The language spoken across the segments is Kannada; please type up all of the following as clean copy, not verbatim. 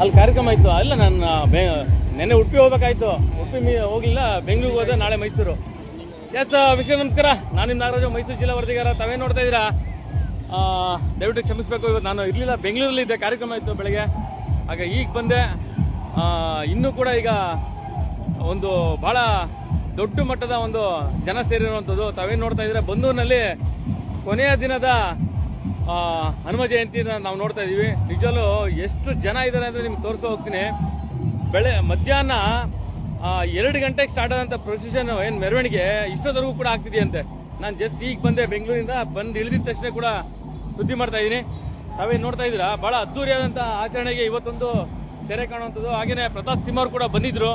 ಅಲ್ಲಿ ಕಾರ್ಯಕ್ರಮ ಇತ್ತು. ಅಲ್ಲ ನಾನು ನೆನ್ನೆ ಉಡುಪಿ ಹೋಗ್ಬೇಕಾಯ್ತು. ಉಡುಪಿ ಹೋಗ್ಲಿಲ್ಲ, ಬೆಂಗಳೂರಿಗೆ ಹೋದೆ, ನಾಳೆ ಮೈಸೂರು. ಎಸ್ ವೀಕ್ಷಕ ನಮಸ್ಕಾರ, ನಾನು ನಿಮ್ಮ ನಾಗರಾಜು, ಮೈಸೂರು ಜಿಲ್ಲಾ ವರದಿಗಾರ. ತಾವೇ ನೋಡ್ತಾ ಇದ್ದೀರಾ, ದಯವಿಟ್ಟು ಕ್ಷಮಿಸಬೇಕು. ಇವತ್ತು ನಾನು ಇರಲಿಲ್ಲ, ಬೆಂಗಳೂರಲ್ಲಿ ಇದ್ದೆ, ಕಾರ್ಯಕ್ರಮ ಇತ್ತು ಬೆಳಗ್ಗೆ. ಆಗ ಈಗ ಬಂದೆ. ಇನ್ನೂ ಕೂಡ ಈಗ ಒಂದು ಬಹಳ ದೊಡ್ಡ ಮಟ್ಟದ ಒಂದು ಜನ ಸೇರಿರುವಂಥದ್ದು. ತಾವೇನು ನೋಡ್ತಾ ಇದ್ದೀರಾ, ಬನ್ನೂರಿನಲ್ಲಿ ಕೊನೆಯ ದಿನದ ಹನುಮ ಜಯಂತಿನ ನಾವು ನೋಡ್ತಾ ಇದೀವಿ. ನಿಜವಲ್ಲೂ ಎಷ್ಟು ಜನ ಇದ್ದಾರೆ ಅಂದ್ರೆ ನಿಮ್ಗೆ ತೋರಿಸ್ತಾ ಹೋಗ್ತೀನಿ. ಮಧ್ಯಾಹ್ನ 2 ಗಂಟೆಗೆ ಸ್ಟಾರ್ಟ್ ಆದಂತ ಪ್ರೊಸೆಷನ್ ಏನ್ ಮೆರವಣಿಗೆ ಇಷ್ಟೊತ್ತವರೆಗೂ ಕೂಡ ಆಗ್ತಿದೆಯಂತೆ. ನಾನು ಜಸ್ಟ್ ಈಗ ಬಂದೆ, ಬೆಂಗಳೂರಿಂದ ಬಂದು ಇಳಿದಿದ ತಕ್ಷಣ ಕೂಡ ಸುದ್ದಿ ಮಾಡ್ತಾ ಇದ್ದೀನಿ. ತಾವೇನು ನೋಡ್ತಾ ಇದ್ದೀರಾ, ಬಹಳ ಅದ್ದೂರಿಯಾದಂತ ಆಚರಣೆಗೆ ಇವತ್ತೊಂದು ತೆರೆ ಕಾಣುವಂಥದ್ದು. ಹಾಗೇನೆ ಪ್ರತಾಪ್ ಸಿಂಹ ಅವರು ಕೂಡ ಬಂದಿದ್ರು.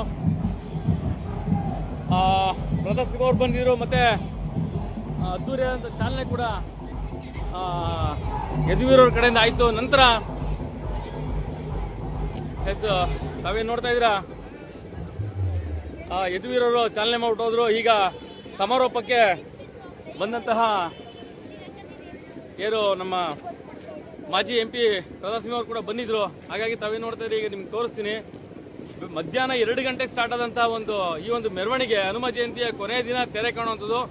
ಪ್ರತಾಪ್ ಸಿಂಹ ಅವರು ಬಂದಿದ್ರು, ಮತ್ತೆ ಅದ್ದೂರಿಯಾದಂತ ಚಾಲನೆ ಕೂಡ ಯದುವೀರವ್ರ ಕಡೆಯಿಂದ ಆಯ್ತು. ನಂತರ ತಾವೇನು ನೋಡ್ತಾ ಇದ್ದೀರಾ, ಯದುವೀರವರು ಚಾಲನೆ ಮಾಡ್ಬಿಟ್ಟು ಹೋದ್ರು. ಈಗ ಸಮಾರೋಪಕ್ಕೆ ಬಂದಂತಹ ಏನು ನಮ್ಮ ಮಾಜಿ MP ಪ್ರತಾಪ್ ಸಿಂಹ ಅವರು ಕೂಡ ಬಂದಿದ್ರು. ಹಾಗಾಗಿ ತಾವೇನು ನೋಡ್ತಾ ಇದ್ದೀರಿ, ಈಗ ನಿಮ್ಗೆ ತೋರಿಸ್ತೀನಿ. ಮಧ್ಯಾಹ್ನ 2 ಗಂಟೆಗೆ ಸ್ಟಾರ್ಟ್ ಆದಂತಹ ಈ ಒಂದು ಮೆರವಣಿಗೆ ಹನುಮ ಜಯಂತಿಯ ಕೊನೆಯ ದಿನ ತೆರೆ ಕಾಣುವಂಥದ್ದು.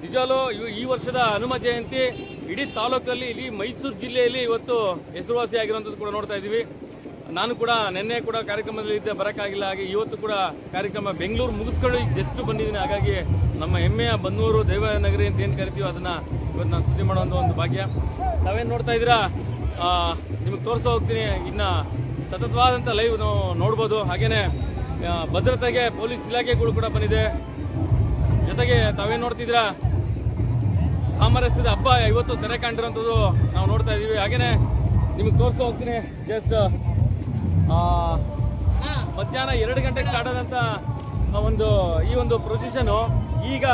ನಿಜವಲ್ಲೂ ಈ ವರ್ಷದ ಹನುಮ ಜಯಂತಿ ಇಡೀ ತಾಲೂಕಲ್ಲಿ, ಇಡೀ ಮೈಸೂರು ಜಿಲ್ಲೆಯಲ್ಲಿ ಇವತ್ತು ಹೆಸರುವಾಸಿಯಾಗಿರುವಂಥದ್ದು ಕೂಡ ನೋಡ್ತಾ ಇದ್ದೀವಿ. ನಾನು ಕೂಡ ನಿನ್ನೆ ಕೂಡ ಕಾರ್ಯಕ್ರಮದಲ್ಲಿ ಇದ್ದೆ, ಬರೋಕ್ಕಾಗಿಲ್ಲ. ಹಾಗೆ ಇವತ್ತು ಕೂಡ ಕಾರ್ಯಕ್ರಮ ಬೆಂಗಳೂರು ಮುಗಿಸ್ಕೊಂಡು ಈಗ ಜಸ್ಟ್ ಬಂದಿದ್ದೀನಿ. ಹಾಗಾಗಿ ನಮ್ಮ ಹೆಮ್ಮೆಯ ಬನ್ನೂರು ದೇವನಗರಿ ಅಂತ ಏನು ಕರಿತೀವಿ, ಅದನ್ನ ಇವತ್ತು ನಾನು ಸುದ್ದಿ ಮಾಡುವಂಥ ಒಂದು ಭಾಗ್ಯ. ತಾವೇನು ನೋಡ್ತಾ ಇದ್ದೀರಾ, ನಿಮಗೆ ತೋರಿಸ್ತಾ ಹೋಗ್ತೀನಿ. ಇನ್ನ ಸತತವಾದಂಥ ಲೈವ್ ನೋಡ್ಬೋದು. ಹಾಗೇನೆ ಭದ್ರತೆಗೆ ಪೊಲೀಸ್ ಇಲಾಖೆಗಳು ಕೂಡ ಬಂದಿದೆ. ಜೊತೆಗೆ ತಾವೇನು ನೋಡ್ತಿದ್ದೀರಾ, ಸಾಮರಸ್ಯದ ಹಬ್ಬ ಇವತ್ತು ತೆರೆ ಕಂಡಿರುವಂಥದ್ದು ನಾವು ನೋಡ್ತಾ ಇದೀವಿ. ಹಾಗೇನೆ ನಿಮಗೆ ತೋರಿಸ್ತಾ ಹೋಗ್ತೀನಿ. ಜಸ್ಟ್ ಮಧ್ಯಾಹ್ನ 2 ಗಂಟೆಗೆ ಸ್ಟಾರ್ಟ್ ಆದಂತ ಈ ಒಂದು ಪ್ರೊಸೆಷನ್ ಈಗ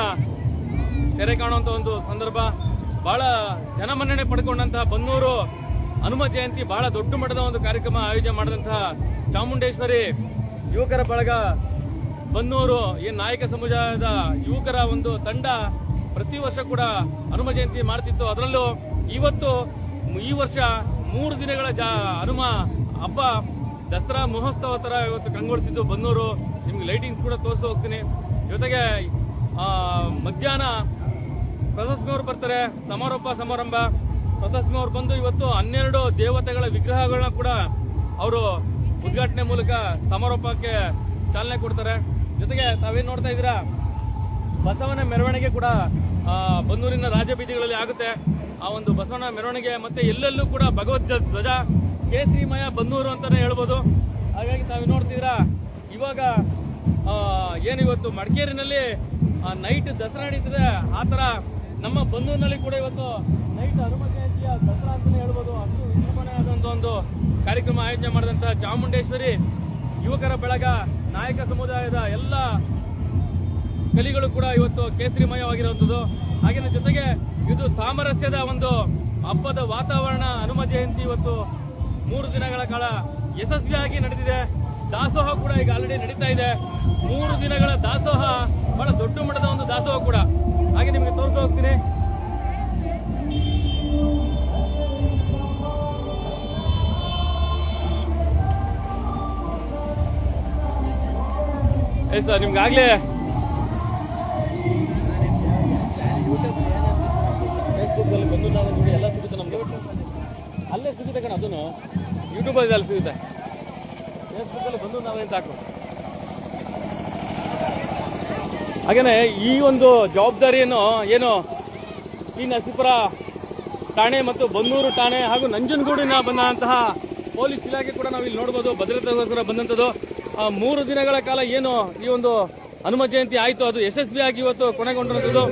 ತೆರೆ ಕಾಣುವಂತ ಒಂದು ಸಂದರ್ಭ. ಬಹಳ ಜನಮನ್ನಣೆ ಪಡ್ಕೊಂಡಂತಹ ಬನ್ನೂರು ಹನುಮ ಜಯಂತಿ ಬಹಳ ದೊಡ್ಡ ಮಟ್ಟದ ಒಂದು ಕಾರ್ಯಕ್ರಮ ಆಯೋಜನೆ ಮಾಡಿದಂತಹ ಚಾಮುಂಡೇಶ್ವರಿ ಯುವಕರ ಬಳಗ ಬನ್ನೂರು ಏನ್ ನಾಯಕ ಸಮುದಾಯದ ಯುವಕರ ಒಂದು ತಂಡ ಪ್ರತಿ ವರ್ಷ ಕೂಡ ಹನುಮ ಜಯಂತಿ ಮಾಡ್ತಿತ್ತು. ಅದರಲ್ಲೂ ಈ ವರ್ಷ 3 ದಿನಗಳ ಹನುಮ ಹಬ್ಬ ದಸರಾ ಮಹೋತ್ಸವ ತರ ಇವತ್ತು ಕಂಗೊಳಿಸಿದ್ದು ಬನ್ನೂರು. ನಿಮ್ಗೆ ಲೈಟಿಂಗ್ಸ್ ಕೂಡ ತೋರಿಸ್ತಾ ಹೋಗ್ತೀನಿ. ಜೊತೆಗೆ ಮಧ್ಯಾಹ್ನ ಪ್ರತಾಪ್ ಸಿಂಹ ಅವರು ಬರ್ತಾರೆ, ಸಮಾರಂಭ. ಪ್ರತಾಪ್ ಸಿಂಹ ಅವರು ಬಂದು ಇವತ್ತು 12 ದೇವತೆಗಳ ವಿಗ್ರಹಗಳನ್ನ ಕೂಡ ಅವರು ಉದ್ಘಾಟನೆ ಮೂಲಕ ಸಮಾರೋಪಕ್ಕೆ ಚಾಲನೆ ಕೊಡ್ತಾರೆ. ಜೊತೆಗೆ ತಾವೇನು ನೋಡ್ತಾ ಇದ್ದೀರಾ, ಬಸವನ ಮೆರವಣಿಗೆ ಕೂಡ ಬನ್ನೂರಿನ ರಾಜಬೀದಿಗಳಲ್ಲಿ ಆಗುತ್ತೆ. ಆ ಒಂದು ಬಸವನ ಮೆರವಣಿಗೆ ಮತ್ತೆ ಎಲ್ಲೆಲ್ಲೂ ಕೂಡ ಭಗವದ್ ಧ್ವಜ, ಕೇಸರಿಮಯ ಬನ್ನೂರು ಅಂತಾನೆ ಹೇಳ್ಬೋದು. ಹಾಗಾಗಿ ತಾವು ನೋಡ್ತಿದ್ದೀರಾ, ಇವಾಗ ಏನಿವತ್ತು ಮಡಿಕೇರಿನಲ್ಲಿ ನೈಟ್ ದಸರಾ ನಡೀತಿದೆ, ಆ ತರ ನಮ್ಮ ಬನ್ನೂರಿನಲ್ಲಿ ಕೂಡ ಇವತ್ತು ನೈಟ್ ಹನುಮ ಜಯಂತಿಯ ದಸರಾ ಅಂತಾನೆ ಹೇಳ್ಬೋದು. ಅಷ್ಟು ವಿಜೃಂಭಣೆಯಾದಂತ ಒಂದು ಕಾರ್ಯಕ್ರಮ ಆಯೋಜನೆ ಮಾಡಿದಂತಹ ಚಾಮುಂಡೇಶ್ವರಿ ಯುವಕರ ಬಳಗ, ನಾಯಕ ಸಮುದಾಯದ ಎಲ್ಲ ಕಲಿಗಳು ಕೂಡ ಇವತ್ತು ಕೇಸರಿಮಯವಾಗಿರುವಂಥದ್ದು. ಹಾಗೆಯೇ ಜೊತೆಗೆ ಇದು ಸಾಮರಸ್ಯದ ಒಂದು ಹಬ್ಬದ ವಾತಾವರಣ. ಹನುಮ ಜಯಂತಿ ಇವತ್ತು 3 ದಿನಗಳ ಕಾಲ ಯಶಸ್ವಿಯಾಗಿ ನಡೆದಿದೆ. ದಾಸೋಹ ಕೂಡ ಈಗ ಆಲ್ರೆಡಿ ನಡೀತಾ ಇದೆ. 3 ದಿನಗಳ ದಾಸೋಹ ಬಹಳ ದೊಡ್ಡ ಮಟ್ಟದ ಒಂದು ದಾಸೋಹ ಕೂಡ. ಹಾಗೆ ನಿಮಗೆ ತೋರ್ತಾ ಹೋಗ್ತೀನಿ. ಸರ್ ನಿಮ್ಗಾಗ್ಲೇ ಫೇಸ್ಬುಕ್ ಅಲ್ಲಿ ಬಂದು ನಾನು ನೋಡಿ ಎಲ್ಲ ಸಿಗುತ್ತೆ, ನಮ್ಗೆ ಅಲ್ಲೇ ಸಿಗುತ್ತೆ ಕಣ. ಅದನ್ನು ಯೂಟ್ಯೂಬ್ ಅಲ್ಲಿ ಸಿಗುತ್ತೆ. ಫೇಸ್ಬುಕ್ ಅಲ್ಲಿ ಬಂದು ನಾವೇನು ಸಾಕು. ಹಾಗೇನೆ ಈ ಒಂದು ಜವಾಬ್ದಾರಿಯನ್ನು ಏನು ಈ ನರಸೀಪುರ ಠಾಣೆ ಮತ್ತು ಬನ್ನೂರು ಠಾಣೆ ಹಾಗೂ ನಂಜನಗೂಡಿನ ಬಂದಂತಹ ಪೊಲೀಸ್ ಇಲಾಖೆ ಕೂಡ ನಾವು ಇಲ್ಲಿ ನೋಡಬಹುದು. ಭದ್ರತೆಗೋಸ್ಕರ ಬಂದಂಥದ್ದು 3 ದಿನಗಳ ಕಾಲ ಏನು ಈ ಒಂದು ಹನುಮ ಜಯಂತಿ ಆಯಿತು, ಅದು ಯಶಸ್ವಿಯಾಗಿ ಇವತ್ತು ಕೊನೆಗೊಂಡಿರುವಂಥದ್ದು.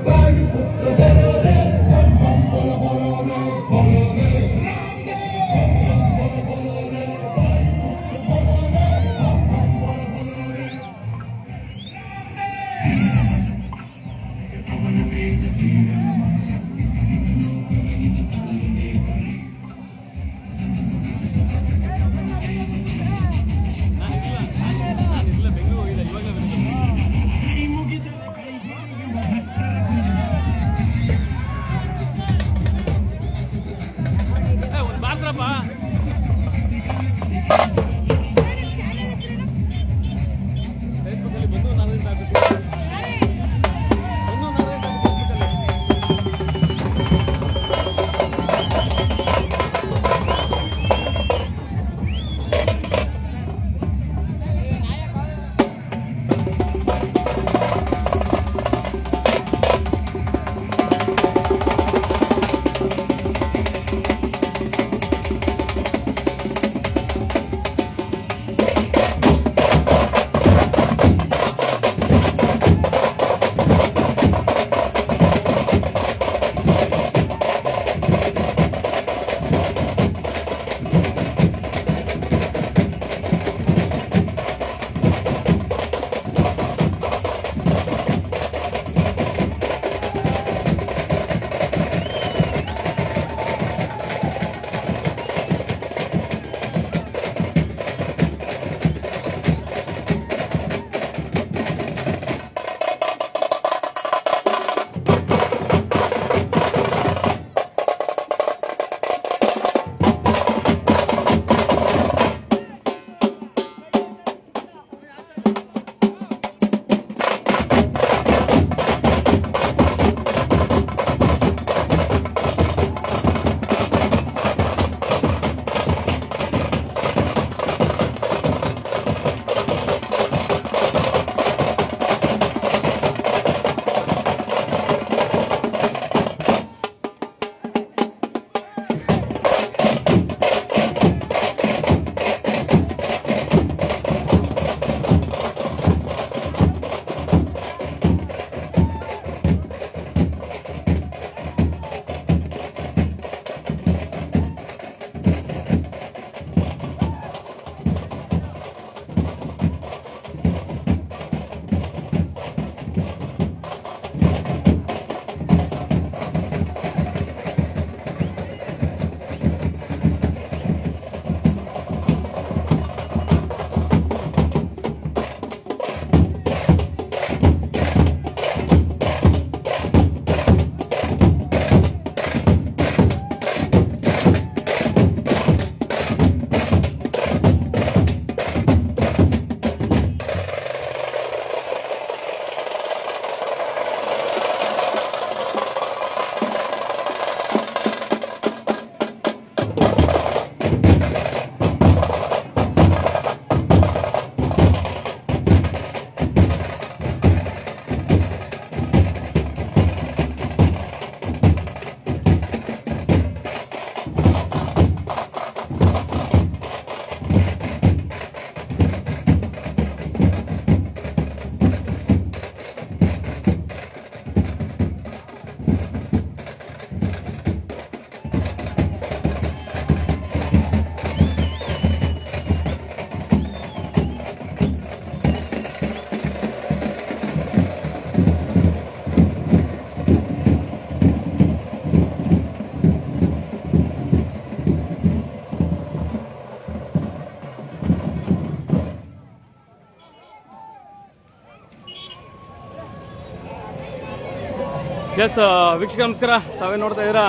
ಎಸ್ ವೀಕ್ಷಕ ನಮಸ್ಕಾರ. ತಾವೇ ನೋಡ್ತಾ ಇದ್ದೀರಾ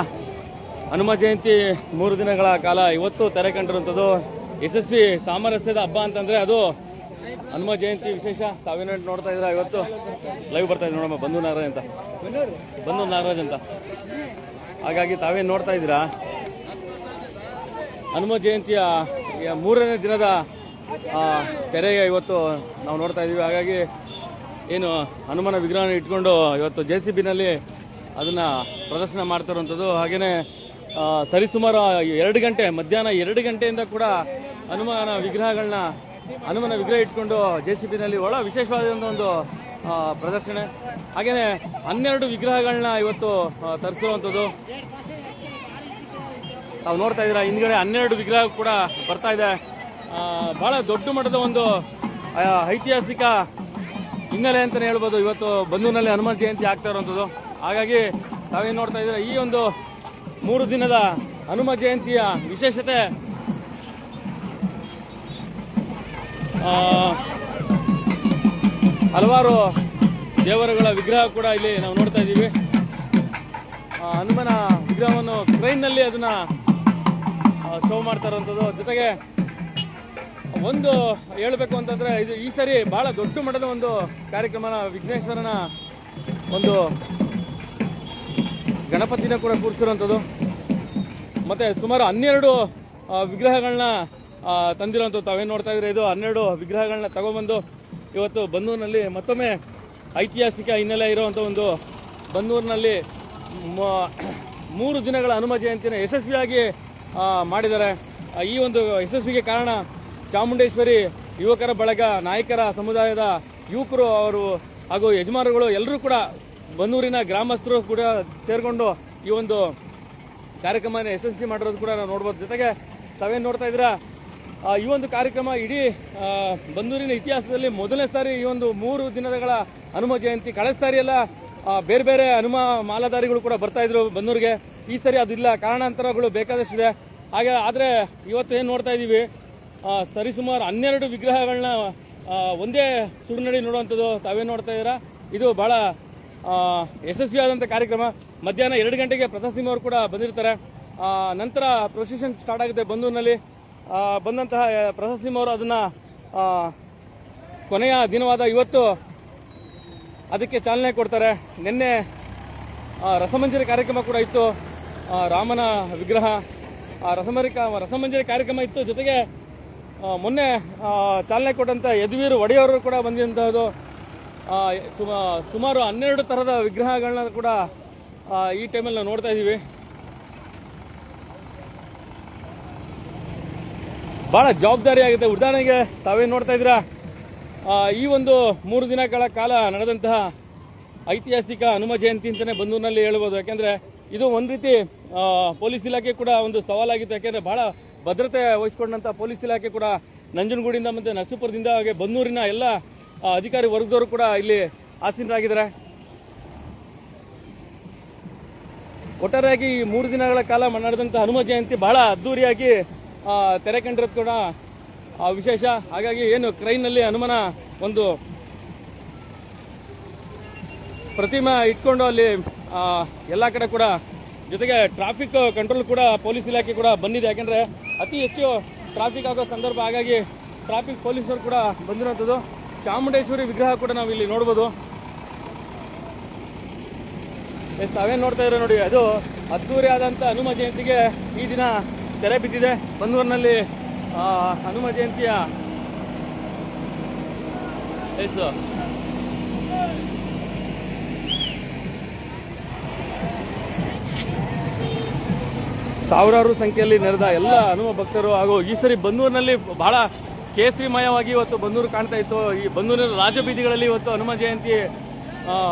ಹನುಮ ಜಯಂತಿ 3 ದಿನಗಳ ಕಾಲ ಇವತ್ತು ತೆರೆ ಕಂಡಿರುವಂಥದ್ದು ಯಶಸ್ವಿ ಸಾಮರಸ್ಯದ ಹಬ್ಬ ಅಂತಂದ್ರೆ ಅದು ಹನುಮ ಜಯಂತಿ ವಿಶೇಷ. ತಾವೇ ನೋಡ್ತಾ ಇದ್ದೀರಾ ಇವತ್ತು ಲೈವ್ ಬರ್ತಾ ಇದ್ದೀವಿ ನೋಡಮ್ಮ ಬಂಧು ನಾಗರಾಜ್ ಅಂತ. ಹಾಗಾಗಿ ತಾವೇ ನೋಡ್ತಾ ಇದ್ದೀರಾ ಹನುಮ ಜಯಂತಿಯ 3ನೇ ದಿನದ ತೆರೆಗೆ ಇವತ್ತು ನಾವು ನೋಡ್ತಾ ಇದ್ದೀವಿ. ಹಾಗಾಗಿ ಏನು ಹನುಮನ ವಿಗ್ರಹನ ಇಟ್ಕೊಂಡು ಇವತ್ತು JCBನಲ್ಲಿ ಅದನ್ನ ಪ್ರದರ್ಶನ ಮಾಡ್ತಿರುವಂಥದ್ದು. ಹಾಗೇನೆ ಸರಿಸುಮಾರು 2 ಗಂಟೆ ಮಧ್ಯಾಹ್ನ 2 ಗಂಟೆಯಿಂದ ಕೂಡ ಹನುಮನ ವಿಗ್ರಹ ಇಟ್ಕೊಂಡು JCBನಲ್ಲಿ ಒಳ್ಳೆ ವಿಶೇಷವಾದಂಥ ಒಂದು ಪ್ರದರ್ಶನ. ಹಾಗೇನೆ 12 ವಿಗ್ರಹಗಳನ್ನ ಇವತ್ತು ತರಿಸಿರುವಂಥದ್ದು ನಾವು ನೋಡ್ತಾ ಇದ್ದೀರಾ. ಹಿಂದ್ಗಡೆ 12 ವಿಗ್ರಹ ಕೂಡ ಬರ್ತಾ ಇದೆ. ಬಹಳ ದೊಡ್ಡ ಮಟ್ಟದ ಒಂದು ಐತಿಹಾಸಿಕ ಹಿನ್ನೆಲೆ ಅಂತಾನೆ ಹೇಳ್ಬೋದು ಇವತ್ತು ಬಂದೂರಿನಲ್ಲಿ ಹನುಮ ಜಯಂತಿ ಆಗ್ತಾ ಇರುವಂಥದ್ದು. ಹಾಗಾಗಿ ತಾವೇನು ನೋಡ್ತಾ ಇದ್ದೀರಾ ಈ ಒಂದು 3 ದಿನದ ಹನುಮ ಜಯಂತಿಯ ವಿಶೇಷತೆ ಹಲವಾರು ದೇವರುಗಳ ವಿಗ್ರಹ ಕೂಡ ಇಲ್ಲಿ ನಾವು ನೋಡ್ತಾ ಇದ್ದೀವಿ. ಹನುಮನ ವಿಗ್ರಹವನ್ನು ಟ್ರೈನ್ನಲ್ಲಿ ಅದನ್ನ ಶೋ ಮಾಡ್ತಾ ಇರುವಂಥದ್ದು. ಜೊತೆಗೆ ಒಂದು ಹೇಳಬೇಕು ಅಂತಂದ್ರೆ ಇದು ಈ ಸರಿ ಬಹಳ ದೊಡ್ಡ ಮಟ್ಟದ ಒಂದು ಕಾರ್ಯಕ್ರಮನ ವಿಘ್ನೇಶ್ವರನ ಒಂದು ಗಣಪತಿನ ಕೂಡ ಕೂರಿಸಿರುವಂಥದ್ದು. ಮತ್ತೆ ಸುಮಾರು 12 ವಿಗ್ರಹಗಳನ್ನ ತಂದಿರುವಂಥದ್ದು. ತಾವೇನು ನೋಡ್ತಾ ಇದ್ರೆ ಇದು 12 ವಿಗ್ರಹಗಳನ್ನ ತಗೊಂಡ್ಬಂದು ಇವತ್ತು ಬಂದೂರಿನಲ್ಲಿ ಮತ್ತೊಮ್ಮೆ ಐತಿಹಾಸಿಕ ಹಿನ್ನೆಲೆ ಇರುವಂಥ ಒಂದು ಬಂದೂರಿನಲ್ಲಿ 3 ದಿನಗಳ ಹನುಮ ಜಯಂತಿನ ಯಶಸ್ವಿಯಾಗಿ ಮಾಡಿದ್ದಾರೆ. ಈ ಒಂದು ಯಶಸ್ವಿಗೆ ಕಾರಣ ಚಾಮುಂಡೇಶ್ವರಿ ಯುವಕರ ಬಳಗ, ನಾಯಕರ ಸಮುದಾಯದ ಯುವಕರು ಅವರು ಹಾಗೂ ಯಜಮಾನರುಗಳು ಎಲ್ಲರೂ ಕೂಡ ಬಂದೂರಿನ ಗ್ರಾಮಸ್ಥರು ಕೂಡ ಸೇರ್ಕೊಂಡು ಈ ಒಂದು ಕಾರ್ಯಕ್ರಮನ ಯಶಸ್ವಿ ಮಾಡಿರೋದು ಕೂಡ ನಾವು ನೋಡ್ಬೋದು. ಜೊತೆಗೆ ತಾವೇನು ನೋಡ್ತಾ ಇದ್ದೀರಾ ಈ ಒಂದು ಕಾರ್ಯಕ್ರಮ ಇಡೀ ಬಂದೂರಿನ ಇತಿಹಾಸದಲ್ಲಿ ಮೊದಲನೇ ಸಾರಿ ಈ ಒಂದು 3 ದಿನಗಳ ಹನುಮ ಜಯಂತಿ. ಕಳೆದ ಸಾರಿ ಎಲ್ಲ ಬೇರೆ ಬೇರೆ ಹನುಮ ಮಾಲಾಧಾರಿಗಳು ಕೂಡ ಬರ್ತಾ ಇದ್ರು ಬಂದೂರಿಗೆ. ಈ ಸರಿ ಅದಿಲ್ಲ, ಕಾರಣಾಂತರಗಳು ಬೇಕಾದಷ್ಟಿದೆ. ಹಾಗೆ ಆದರೆ ಇವತ್ತು ಏನು ನೋಡ್ತಾ ಇದ್ದೀವಿ ಸರಿಸುಮಾರು 12 ವಿಗ್ರಹಗಳನ್ನ ಒಂದೇ ಸುಡುನಡಿ ನೋಡುವಂಥದ್ದು ತಾವೇನು ನೋಡ್ತಾ ಇದ್ದೀರಾ. ಇದು ಬಹಳ ಯಶಸ್ವಿಯಾದಂಥ ಕಾರ್ಯಕ್ರಮ. ಮಧ್ಯಾಹ್ನ 2 ಗಂಟೆಗೆ ಪ್ರತಾಪ್ ಅವರು ಕೂಡ ಬಂದಿರ್ತಾರೆ. ನಂತರ ಪ್ರೊಸೆಷನ್ ಸ್ಟಾರ್ಟ್ ಆಗುತ್ತೆ ಬಂದೂರಿನಲ್ಲಿ. ಬಂದಂತಹ ಪ್ರತಾಪ್ ಅವರು ಅದನ್ನ ಕೊನೆಯ ದಿನವಾದ ಇವತ್ತು ಅದಕ್ಕೆ ಚಾಲನೆ ಕೊಡ್ತಾರೆ. ನಿನ್ನೆ ರಸಮಂಜರಿ ಕಾರ್ಯಕ್ರಮ ಕೂಡ ಇತ್ತು. ರಾಮನ ವಿಗ್ರಹ ರಸಮಂಜರಿ ಕಾರ್ಯಕ್ರಮ ಇತ್ತು. ಜೊತೆಗೆ ಮೊನ್ನೆ ಚಾಲನೆ ಕೊಟ್ಟಂತ ಯದುವೀರ್ ಒಡೆಯವರು ಕೂಡ ಬಂದಿರುವಂತಹದ್ದು. ಸುಮಾರು 12 ತರದ ವಿಗ್ರಹಗಳನ್ನ ಕೂಡ ಈ ಟೈಮಲ್ಲಿ ನಾವು ನೋಡ್ತಾ ಇದ್ದೀವಿ. ಬಹಳ ಜವಾಬ್ದಾರಿ ಆಗುತ್ತೆ. ಉದಾಹರಣೆಗೆ ತಾವೇನು ನೋಡ್ತಾ ಇದ್ದೀರಾ ಈ ಒಂದು 3 ದಿನಗಳ ಕಾಲ ನಡೆದಂತಹ ಐತಿಹಾಸಿಕ ಹನುಮ ಜಯಂತಿ ಅಂತಾನೆ ಬಂದೂರಿನಲ್ಲಿ ಹೇಳ್ಬೋದು. ಯಾಕೆಂದ್ರೆ ಇದು ಒಂದ್ ರೀತಿ ಪೊಲೀಸ್ ಇಲಾಖೆ ಕೂಡ ಒಂದು ಸವಾಲಾಗಿತ್ತು. ಯಾಕೆಂದ್ರೆ ಬಹಳ ಭದ್ರತೆ ವಹಿಸಿಕೊಂಡಂತ ಪೊಲೀಸ್ ಇಲಾಖೆ ಕೂಡ ನಂಜನಗೂಡಿಂದ ಮತ್ತೆ ನರಸೀಪುರದಿಂದ ಹಾಗೆ ಬಂದೂರಿನ ಎಲ್ಲ ಅಧಿಕಾರಿ ವರ್ಗದವರು ಕೂಡ ಇಲ್ಲಿ ಆಸೀನರಾಗಿದ್ದಾರೆ. ಒಟ್ಟಾರೆಯಾಗಿ ಈ 3 ದಿನಗಳ ಕಾಲ ನಡೆದಂತ ಹನುಮ ಜಯಂತಿ ಬಹಳ ಅದ್ದೂರಿಯಾಗಿ ತೆರೆ ಕಂಡಿರೋದು ಕೂಡ ವಿಶೇಷ. ಹಾಗಾಗಿ ಏನು ಟ್ರೈನ್ನಲ್ಲಿ ಹನುಮನ ಒಂದು ಪ್ರತಿಮೆ ಇಟ್ಕೊಂಡು ಅಲ್ಲಿ ಎಲ್ಲ ಕಡೆ ಕೂಡ, ಜೊತೆಗೆ ಟ್ರಾಫಿಕ್ ಕಂಟ್ರೋಲ್ ಕೂಡ ಪೊಲೀಸ್ ಇಲಾಖೆ ಕೂಡ ಬಂದಿದೆ. ಯಾಕಂದ್ರೆ ಅತಿ ಹೆಚ್ಚು ಟ್ರಾಫಿಕ್ ಆಗೋ ಸಂದರ್ಭ. ಹಾಗಾಗಿ ಟ್ರಾಫಿಕ್ ಪೊಲೀಸರು ಕೂಡ ಬಂದಿರುವಂಥದ್ದು. ಚಾಮುಂಡೇಶ್ವರಿ ವಿಗ್ರಹ ಕೂಡ ನಾವು ಇಲ್ಲಿ ನೋಡ್ಬೋದು. ತಾವೇನು ನೋಡ್ತಾ ಇದ್ರೆ ನೋಡಿ, ಅದು ಅದ್ದೂರಿ ಆದಂತ ಹನುಮ ಜಯಂತಿಗೆ ಈ ದಿನ ತೆರೆ ಬಿದ್ದಿದೆ. ಬಂದೂರಿನಲ್ಲಿ ಹನುಮ ಜಯಂತಿಯ ಸಾವಿರಾರು ಸಂಖ್ಯೆಯಲ್ಲಿ ನೆರೆದ ಎಲ್ಲ ಹನುಮ ಭಕ್ತರು ಹಾಗೂ ಈ ಸರಿ ಬಂದೂರಿನಲ್ಲಿ ಬಹಳ ಕೇಸರಿಮಯವಾಗಿ ಇವತ್ತು ಬಂದೂರು ಕಾಣ್ತಾ ಇತ್ತು. ಈ ಬಂದೂರಿನ ರಾಜಬೀದಿಗಳಲ್ಲಿ ಇವತ್ತು ಹನುಮ ಜಯಂತಿ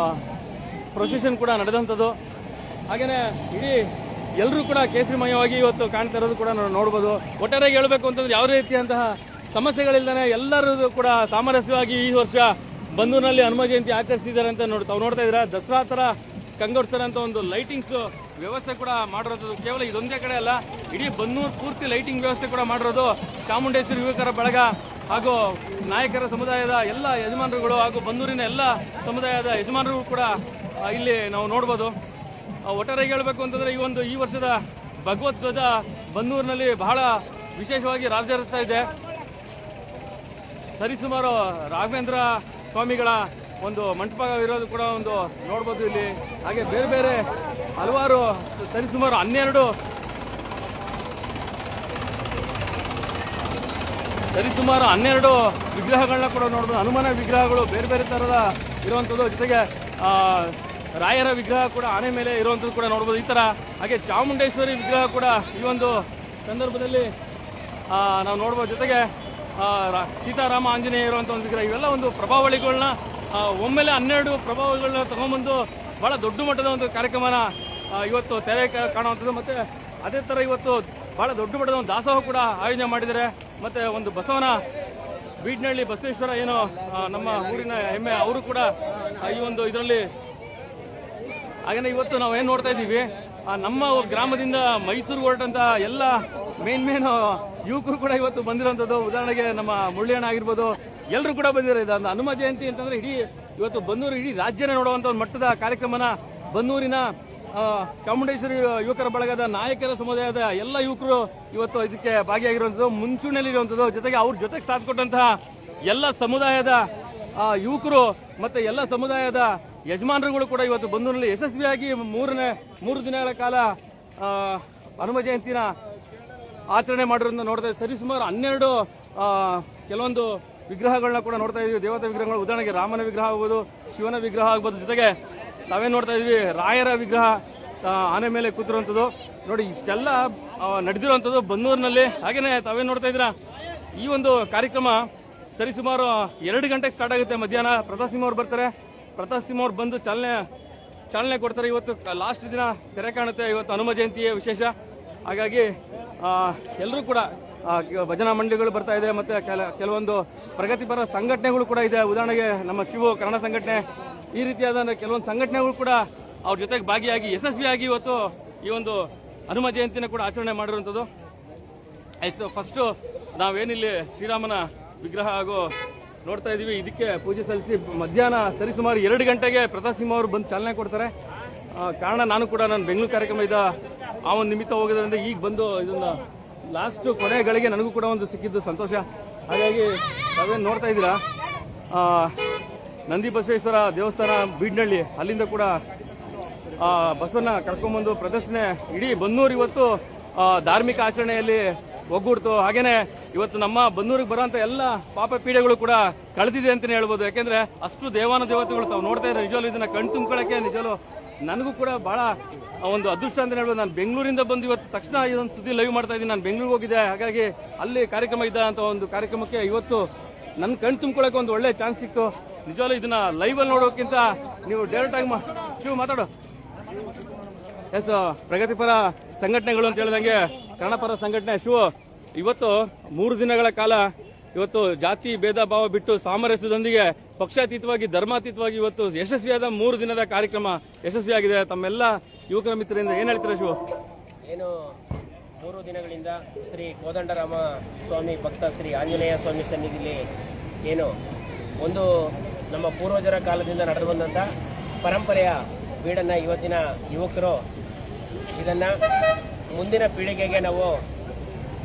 ಪ್ರೊಸೆಷನ್ ಕೂಡ ನಡೆದಂಥದ್ದು. ಹಾಗೇನೆ ಇಡೀ ಎಲ್ಲರೂ ಕೂಡ ಕೇಸರಿಮಯವಾಗಿ ಇವತ್ತು ಕಾಣ್ತಾ ಇರೋದು ಕೂಡ ನಾವು ನೋಡ್ಬೋದು. ಒಟ್ಟಾರೆಯಾಗಿ ಹೇಳಬೇಕು ಅಂತಂದ್ರೆ ಯಾವುದೇ ರೀತಿಯಂತಹ ಸಮಸ್ಯೆಗಳಿಲ್ಲದೆ ಎಲ್ಲರೂ ಕೂಡ ಸಾಮರಸ್ಯವಾಗಿ ಈ ವರ್ಷ ಬಂದೂರಿನಲ್ಲಿ ಹನುಮ ಜಯಂತಿ ಆಚರಿಸಿದ್ದಾರೆ ಅಂತ ತಾವು ನೋಡ್ತಾ ಇದ್ದೀರಾ. ದಸರಾ ತರ ಕಂಗೊಳಿಸ್ತಾರಂತ ಒಂದು ಲೈಟಿಂಗ್ಸ್ ವ್ಯವಸ್ಥೆ ಕೂಡ ಮಾಡಿರೋದು ಕೇವಲ ಇದೊಂದೇ ಕಡೆ ಅಲ್ಲ, ಇಡೀ ಬನ್ನೂರು ಪೂರ್ತಿ ಲೈಟಿಂಗ್ ವ್ಯವಸ್ಥೆ ಕೂಡ ಮಾಡಿರೋದು ಚಾಮುಂಡೇಶ್ವರಿ ಯುವಕರ ಬಳಗ ಹಾಗೂ ನಾಯಕರ ಸಮುದಾಯದ ಎಲ್ಲ ಯಜಮಾನರುಗಳು ಹಾಗೂ ಬನ್ನೂರಿನ ಎಲ್ಲ ಸಮುದಾಯದ ಯಜಮಾನರು ಕೂಡ ಇಲ್ಲಿ ನಾವು ನೋಡಬಹುದು. ಒಟ್ಟಾರೆ ಹೇಳಬೇಕು ಅಂತಂದ್ರೆ ಈ ವರ್ಷದ ಭಗವದ್ಗೀತ ಬನ್ನೂರಿನಲ್ಲಿ ಬಹಳ ವಿಶೇಷವಾಗಿ ರಾಜಹರಿಸ್ತಾ ಇದೆ. ಸರಿಸುಮಾರು ರಾಘವೇಂದ್ರ ಸ್ವಾಮಿಗಳ ಒಂದು ಮಂಟಪ ಇರೋದು ಕೂಡ ಒಂದು ನೋಡ್ಬೋದು ಇಲ್ಲಿ. ಹಾಗೆ ಬೇರೆ ಬೇರೆ ಹಲವಾರು ಸರಿಸುಮಾರು 12 ವಿಗ್ರಹಗಳನ್ನ ಕೂಡ ನೋಡ್ಬೋದು. ಹನುಮನ ವಿಗ್ರಹಗಳು ಬೇರೆ ಬೇರೆ ತರದ ಇರುವಂಥದ್ದು, ಜೊತೆಗೆ ರಾಯರ ವಿಗ್ರಹ ಕೂಡ ಆನೆ ಮೇಲೆ ಇರುವಂಥದ್ದು ಕೂಡ ನೋಡ್ಬೋದು ಈ ತರ. ಹಾಗೆ ಚಾಮುಂಡೇಶ್ವರಿ ವಿಗ್ರಹ ಕೂಡ ಈ ಒಂದು ಸಂದರ್ಭದಲ್ಲಿ ನಾವು ನೋಡ್ಬೋದು. ಜೊತೆಗೆ ಸೀತಾರಾಮ ಆಂಜನೇಯ ಇರುವಂಥ ಒಂದು ವಿಗ್ರಹ, ಇವೆಲ್ಲ ಒಂದು ಪ್ರಭಾವಳಿಗಳನ್ನ ಒಮ್ಮೆಲೆ 12 ಪ್ರಭಾವಗಳನ್ನ ತಗೊಂಡ್ಬಂದು ಬಹಳ ದೊಡ್ಡ ಮಟ್ಟದ ಒಂದು ಕಾರ್ಯಕ್ರಮನ ಇವತ್ತು ತೆರೆ ಕಾಣುವಂಥದ್ದು. ಮತ್ತೆ ಅದೇ ತರ ಇವತ್ತು ಬಹಳ ದೊಡ್ಡ ಮಟ್ಟದ ಒಂದು ದಾಸೋಹ ಕೂಡ ಆಯೋಜನೆ ಮಾಡಿದ್ದಾರೆ. ಮತ್ತೆ ಒಂದು ಬಸವನ ಬೀಡ್ನಹಳ್ಳಿ ಬಸವೇಶ್ವರ ಏನು ನಮ್ಮ ಊರಿನ ಹೆಮ್ಮೆ, ಅವರು ಕೂಡ ಈ ಒಂದು ಇದರಲ್ಲಿ. ಹಾಗೇನೆ ಇವತ್ತು ನಾವು ಏನ್ ನೋಡ್ತಾ ಇದ್ದೀವಿ, ನಮ್ಮ ಗ್ರಾಮದಿಂದ ಮೈಸೂರು ಹೊರಟಂತ ಎಲ್ಲ ಮೇನ್ ಯುವಕರು ಕೂಡ ಇವತ್ತು ಬಂದಿರುವಂತದ್ದು. ಉದಾಹರಣೆಗೆ ನಮ್ಮ ಮುಳ್ಳಿಯಣ್ಣ ಆಗಿರ್ಬೋದು, ಎಲ್ಲರೂ ಕೂಡ ಬಂದಿದ್ದಾರೆ. ಇದೊಂದು ಹನುಮ ಜಯಂತಿ ಅಂತಂದ್ರೆ ಇವತ್ತು ಬನ್ನೂರು ಇಡೀ ರಾಜ್ಯನೇ ನೋಡುವಂತ ಒಂದು ಮಟ್ಟದ ಕಾರ್ಯಕ್ರಮನ ಬನ್ನೂರಿನ ಚಾಮುಂಡೇಶ್ವರಿ ಯುವಕರ ಬಳಗದ ನಾಯಕರ ಸಮುದಾಯದ ಎಲ್ಲ ಯುವಕರು ಇವತ್ತು ಇದಕ್ಕೆ ಭಾಗಿಯಾಗಿರುವಂತದ್ದು, ಮುಂಚೂಣಿಯಲ್ಲಿ ಇರುವಂತದ್ದು. ಜೊತೆಗೆ ಅವ್ರ ಜೊತೆಗೆ ಸಾಥ್ ಕೊಟ್ಟಂತಹ ಎಲ್ಲ ಸಮುದಾಯದ ಯುವಕರು ಮತ್ತೆ ಎಲ್ಲ ಸಮುದಾಯದ ಯಜಮಾನರುಗಳು ಕೂಡ ಇವತ್ತು ಬನ್ನೂರಿನಲ್ಲಿ ಯಶಸ್ವಿಯಾಗಿ 3 ದಿನಗಳ ಕಾಲ ಹನುಮ ಜಯಂತಿನ ಆಚರಣೆ ಮಾಡಿರೋದನ್ನ ನೋಡ್ತಾ ಇದ್ದೀವಿ. ಸರಿಸುಮಾರು 12 ಕೆಲವೊಂದು ವಿಗ್ರಹಗಳನ್ನ ಕೂಡ ನೋಡ್ತಾ ಇದೀವಿ, ದೇವತಾ ವಿಗ್ರಹಗಳು. ಉದಾಹರಣೆಗೆ ರಾಮನ ವಿಗ್ರಹ ಆಗ್ಬೋದು, ಶಿವನ ವಿಗ್ರಹ ಆಗ್ಬೋದು, ಜೊತೆಗೆ ತಾವೇನ್ ನೋಡ್ತಾ ಇದೀವಿ ರಾಯರ ವಿಗ್ರಹ ಆನೆ ಮೇಲೆ ಕೂತಿರುವಂತದ್ದು ನೋಡಿ. ಇಷ್ಟೆಲ್ಲ ನಡೆದಿರುವಂತದ್ದು ಬನ್ನೂರಿನಲ್ಲಿ. ಹಾಗೇನೆ ತಾವೇನ್ ನೋಡ್ತಾ ಇದ್ದೀರಾ, ಈ ಒಂದು ಕಾರ್ಯಕ್ರಮ ಸರಿಸುಮಾರು 2 ಗಂಟೆಗೆ ಸ್ಟಾರ್ಟ್ ಆಗುತ್ತೆ. ಮಧ್ಯಾಹ್ನ ಪ್ರತಾಪ್ ಸಿಂಹ ಅವ್ರು ಬರ್ತಾರೆ. ಪ್ರತಾಪ್ ಸಿಂಹ ಅವ್ರು ಬಂದು ಚಾಲನೆ ಕೊಡ್ತಾರೆ. ಇವತ್ತು ಲಾಸ್ಟ್ ದಿನ ತೆರೆ ಕಾಣುತ್ತೆ. ಇವತ್ತು ಹನುಮ ಜಯಂತಿಯ ವಿಶೇಷ. ಹಾಗಾಗಿ ಎಲ್ಲರೂ ಕೂಡ ಭಜನಾ ಮಂಡಳಿಗಳು ಬರ್ತಾ ಇದೆ, ಮತ್ತೆ ಕೆಲವೊಂದು ಪ್ರಗತಿಪರ ಸಂಘಟನೆಗಳು ಕೂಡ ಇದೆ. ಉದಾಹರಣೆಗೆ ನಮ್ಮ ಶಿವ ಕನ್ನಡ ಸಂಘಟನೆ, ಈ ರೀತಿಯಾದ ಕೆಲವೊಂದು ಸಂಘಟನೆಗಳು ಕೂಡ ಅವ್ರ ಜೊತೆಗೆ ಭಾಗಿಯಾಗಿ ಯಶಸ್ವಿಯಾಗಿ ಇವತ್ತು ಈ ಒಂದು ಹನುಮ ಜಯಂತಿನ ಕೂಡ ಆಚರಣೆ ಮಾಡಿರುವಂತದ್ದು. ಫಸ್ಟ್ ನಾವೇನಿಲ್ಲಿ ಶ್ರೀರಾಮನ ವಿಗ್ರಹ ಹಾಗೂ ನೋಡ್ತಾ ಇದೀವಿ, ಇದಕ್ಕೆ ಪೂಜೆ ಸಲ್ಲಿಸಿ ಮಧ್ಯಾಹ್ನ ಸರಿಸುಮಾರು 2 ಗಂಟೆಗೆ ಪ್ರತಾಪ್ ಸಿಂಹ ಅವರು ಬಂದು ಚಾಲನೆ ಕೊಡ್ತಾರೆ. ಕಾರಣ ನಾನು ಬೆಂಗಳೂರು ಕಾರ್ಯಕ್ರಮ ಇದ್ದ ಆ ಒಂದು ನಿಮಿತ್ತ ಹೋಗೋದ್ರಿಂದ ಈಗ ಬಂದು ಇದನ್ನ ಲಾಸ್ಟ್ ಕೊನೆಗಳಿಗೆ ನನಗೂ ಕೂಡ ಒಂದು ಸಿಕ್ಕಿದ್ದು ಸಂತೋಷ. ಹಾಗಾಗಿ ತಾವೇನು ನೋಡ್ತಾ ಇದ್ದೀರಾ, ನಂದಿ ಬಸವೇಶ್ವರ ದೇವಸ್ಥಾನ ಬೀಡ್ನಹಳ್ಳಿ, ಅಲ್ಲಿಂದ ಕೂಡ ಬಸವನ್ನ ಕರ್ಕೊಂಡ್ಬಂದು ಪ್ರದರ್ಶನ ಇಡೀ ಬನ್ನೂರು ಇವತ್ತು ಧಾರ್ಮಿಕ ಆಚರಣೆಯಲ್ಲಿ ಒಗ್ಗೂಡ್ತು. ಹಾಗೇನೆ ಇವತ್ತು ನಮ್ಮ ಬನ್ನೂರಿಗೆ ಬರುವಂತ ಎಲ್ಲ ಪಾಪ ಪೀಡೆಗಳು ಕೂಡ ಕಳೆದಿದೆ ಅಂತಾನೆ ಹೇಳ್ಬೋದು. ಯಾಕೆಂದ್ರೆ ಅಷ್ಟು ದೇವತೆಗಳು ತಾವು ನೋಡ್ತಾ ಇದ್ದಾರೆ. ನಿಜವಲ್ಲೂ ಇದನ್ನ ಕಣ್ ತುಂಬಿಕೊಳ್ಳಕ್ಕೆ ನಿಜವಲ್ಲೂ ನನಗೂ ಕೂಡ ಬಹಳ ಒಂದು ಅದೃಷ್ಟ ಅಂತ ಹೇಳ್ಬೋದು. ನಾನು ಬೆಂಗಳೂರಿಂದ ಬಂದು ಇವತ್ತು ತಕ್ಷಣ ಇದೊಂದು ಸುದ್ದಿ ಲೈವ್ ಮಾಡ್ತಾ ಇದ್ದೀನಿ. ನಾನು ಬೆಂಗಳೂರಿಗೆ ಹೋಗಿದ್ದೆ, ಹಾಗಾಗಿ ಅಲ್ಲಿ ಕಾರ್ಯಕ್ರಮ ಇದ್ದ ಅಂತ ಒಂದು ಕಾರ್ಯಕ್ರಮಕ್ಕೆ ಇವತ್ತು ನನ್ನ ಕಣ್ ತುಂಬಿಕೊಳ್ಳಕ್ಕೆ ಒಂದು ಒಳ್ಳೆ ಚಾನ್ಸ್ ಸಿಕ್ತು. ನಿಜವಲ್ಲೂ ಇದನ್ನ ಲೈವ್ ಅಲ್ಲಿ ನೋಡೋಕ್ಕಿಂತ ನೀವು ಡೈರೆಕ್ಟ್ ಆಗಿ ಶಿವ ಮಾತಾಡೋ. ಎಸ್, ಪ್ರಗತಿಪರ ಸಂಘಟನೆಗಳು ಅಂತ ಹೇಳಿದಂಗೆ ಕನ್ನಡಪರ ಸಂಘಟನೆ ಶಿವ ಇವತ್ತು 3 ದಿನಗಳ ಕಾಲ ಇವತ್ತು ಜಾತಿ ಭೇದ ಭಾವ ಬಿಟ್ಟು ಸಾಮರಸ್ಯದೊಂದಿಗೆ ಪಕ್ಷಾತೀತವಾಗಿ ಧರ್ಮಾತೀತವಾಗಿ ಇವತ್ತು ಯಶಸ್ವಿಯಾದ 3 ದಿನದ ಕಾರ್ಯಕ್ರಮ ಯಶಸ್ವಿಯಾಗಿದೆ. ತಮ್ಮೆಲ್ಲ ಯುವಕರ ಮಿತ್ರರಿಂದ ಏನ್ ಹೇಳ್ತೀರಾ ಶಿವ? ಏನು 3 ದಿನಗಳಿಂದ ಶ್ರೀ ಕೋದಂಡರಾಮ ಸ್ವಾಮಿ ಭಕ್ತ ಶ್ರೀ ಆಂಜನೇಯ ಸ್ವಾಮಿ ಸನ್ನಿಧಿಯಲ್ಲಿ ಏನು ಒಂದು ನಮ್ಮ ಪೂರ್ವಜರ ಕಾಲದಿಂದ ನಡೆದು ಬಂದಂಥ ಪರಂಪರೆಯ ಬೀಡನ್ನು ಇವತ್ತಿನ ಯುವಕರು ಇದನ್ನು ಮುಂದಿನ ಪೀಳಿಗೆಗೆ ನಾವು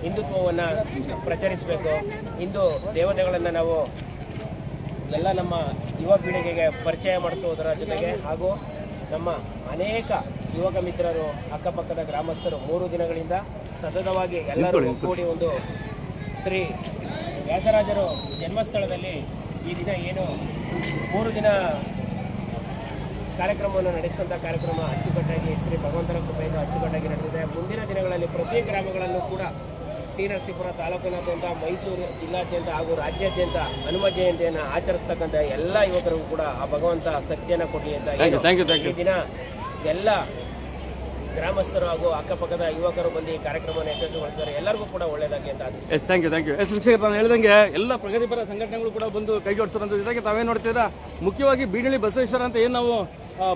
ಹಿಂದುತ್ವವನ್ನು ಪ್ರಚರಿಸಬೇಕು. ಹಿಂದೂ ದೇವತೆಗಳನ್ನು ನಾವು ಎಲ್ಲ ನಮ್ಮ ಯುವ ಪೀಳಿಗೆಗೆ ಪರಿಚಯ ಮಾಡಿಸುವುದರ ಜೊತೆಗೆ ಹಾಗೂ ನಮ್ಮ ಅನೇಕ ಯುವಕ ಮಿತ್ರರು ಅಕ್ಕಪಕ್ಕದ ಗ್ರಾಮಸ್ಥರು 3 ದಿನಗಳಿಂದ ಸತತವಾಗಿ ಎಲ್ಲರೂ ಕೂಡಿ ಒಂದು ಶ್ರೀ ವ್ಯಾಸರಾಜರು ಜನ್ಮಸ್ಥಳದಲ್ಲಿ ಈ ದಿನ ಏನು 3 ದಿನ ಕಾರ್ಯಕ್ರಮವನ್ನು ನಡೆಸಿದಂಥ ಕಾರ್ಯಕ್ರಮ ಅಚ್ಚುಕಟ್ಟಾಗಿ ಶ್ರೀ ಭಗವಂತನ ಕೃಪೆಯಿಂದ ಅಚ್ಚುಕಟ್ಟಾಗಿ ನಡೆದಿದೆ. ಮುಂದಿನ ದಿನಗಳಲ್ಲಿ ಪ್ರತಿ ಗ್ರಾಮಗಳಲ್ಲೂ ಕೂಡ ಟಿ ನರಸೀಪುರ ತಾಲೂಕಿನಾದ್ಯಂತ, ಮೈಸೂರು ಜಿಲ್ಲಾದ್ಯಂತ ಹಾಗೂ ರಾಜ್ಯಾದ್ಯಂತ ಹನುಮ ಜಯಂತಿಯನ್ನು ಆಚರಿಸ್ತಕ್ಕಂಥ ಎಲ್ಲ ಯುವಕರಿಗೂ ಕೂಡ ಆ ಭಗವಂತ ಶಕ್ತಿಯನ್ನು ಕೊಡಲಿ ಅಂತ ಈ ದಿನ ಎಲ್ಲ ಗ್ರಾಮಸ್ಥರು ಹಾಗೂ ಅಕ್ಕಪಕ್ಕದ ಯುವಕರು ಬಂದು ಈ ಕಾರ್ಯಕ್ರಮವನ್ನು ಯಶಸ್ವಿಗೊಳಿಸಿದ್ದಾರೆ. ಎಲ್ಲರಿಗೂ ಕೂಡ ಒಳ್ಳೆಯದಾಗಿ ಅಂತ ಆಶಿಸ್ತೀನಿ. Thank you. ವೀಕ್ಷಕರು, ನಾನು ಹೇಳಿದಂಗೆ ಎಲ್ಲ ಪ್ರಗತಿಪರ ಸಂಘಟನೆಗಳು ಕೂಡ ಬಂದು ಕೈಗೊಡ್ತಿರೋದ್ರ ಜೊತೆಗೆ ತಾವೇನ್ ನೋಡ್ತೀರಾ, ಮುಖ್ಯವಾಗಿ ಬೀಡಳ್ಳಿ ಬಸವೇಶ್ವರ ಅಂತ ಏನ್ ನಾವು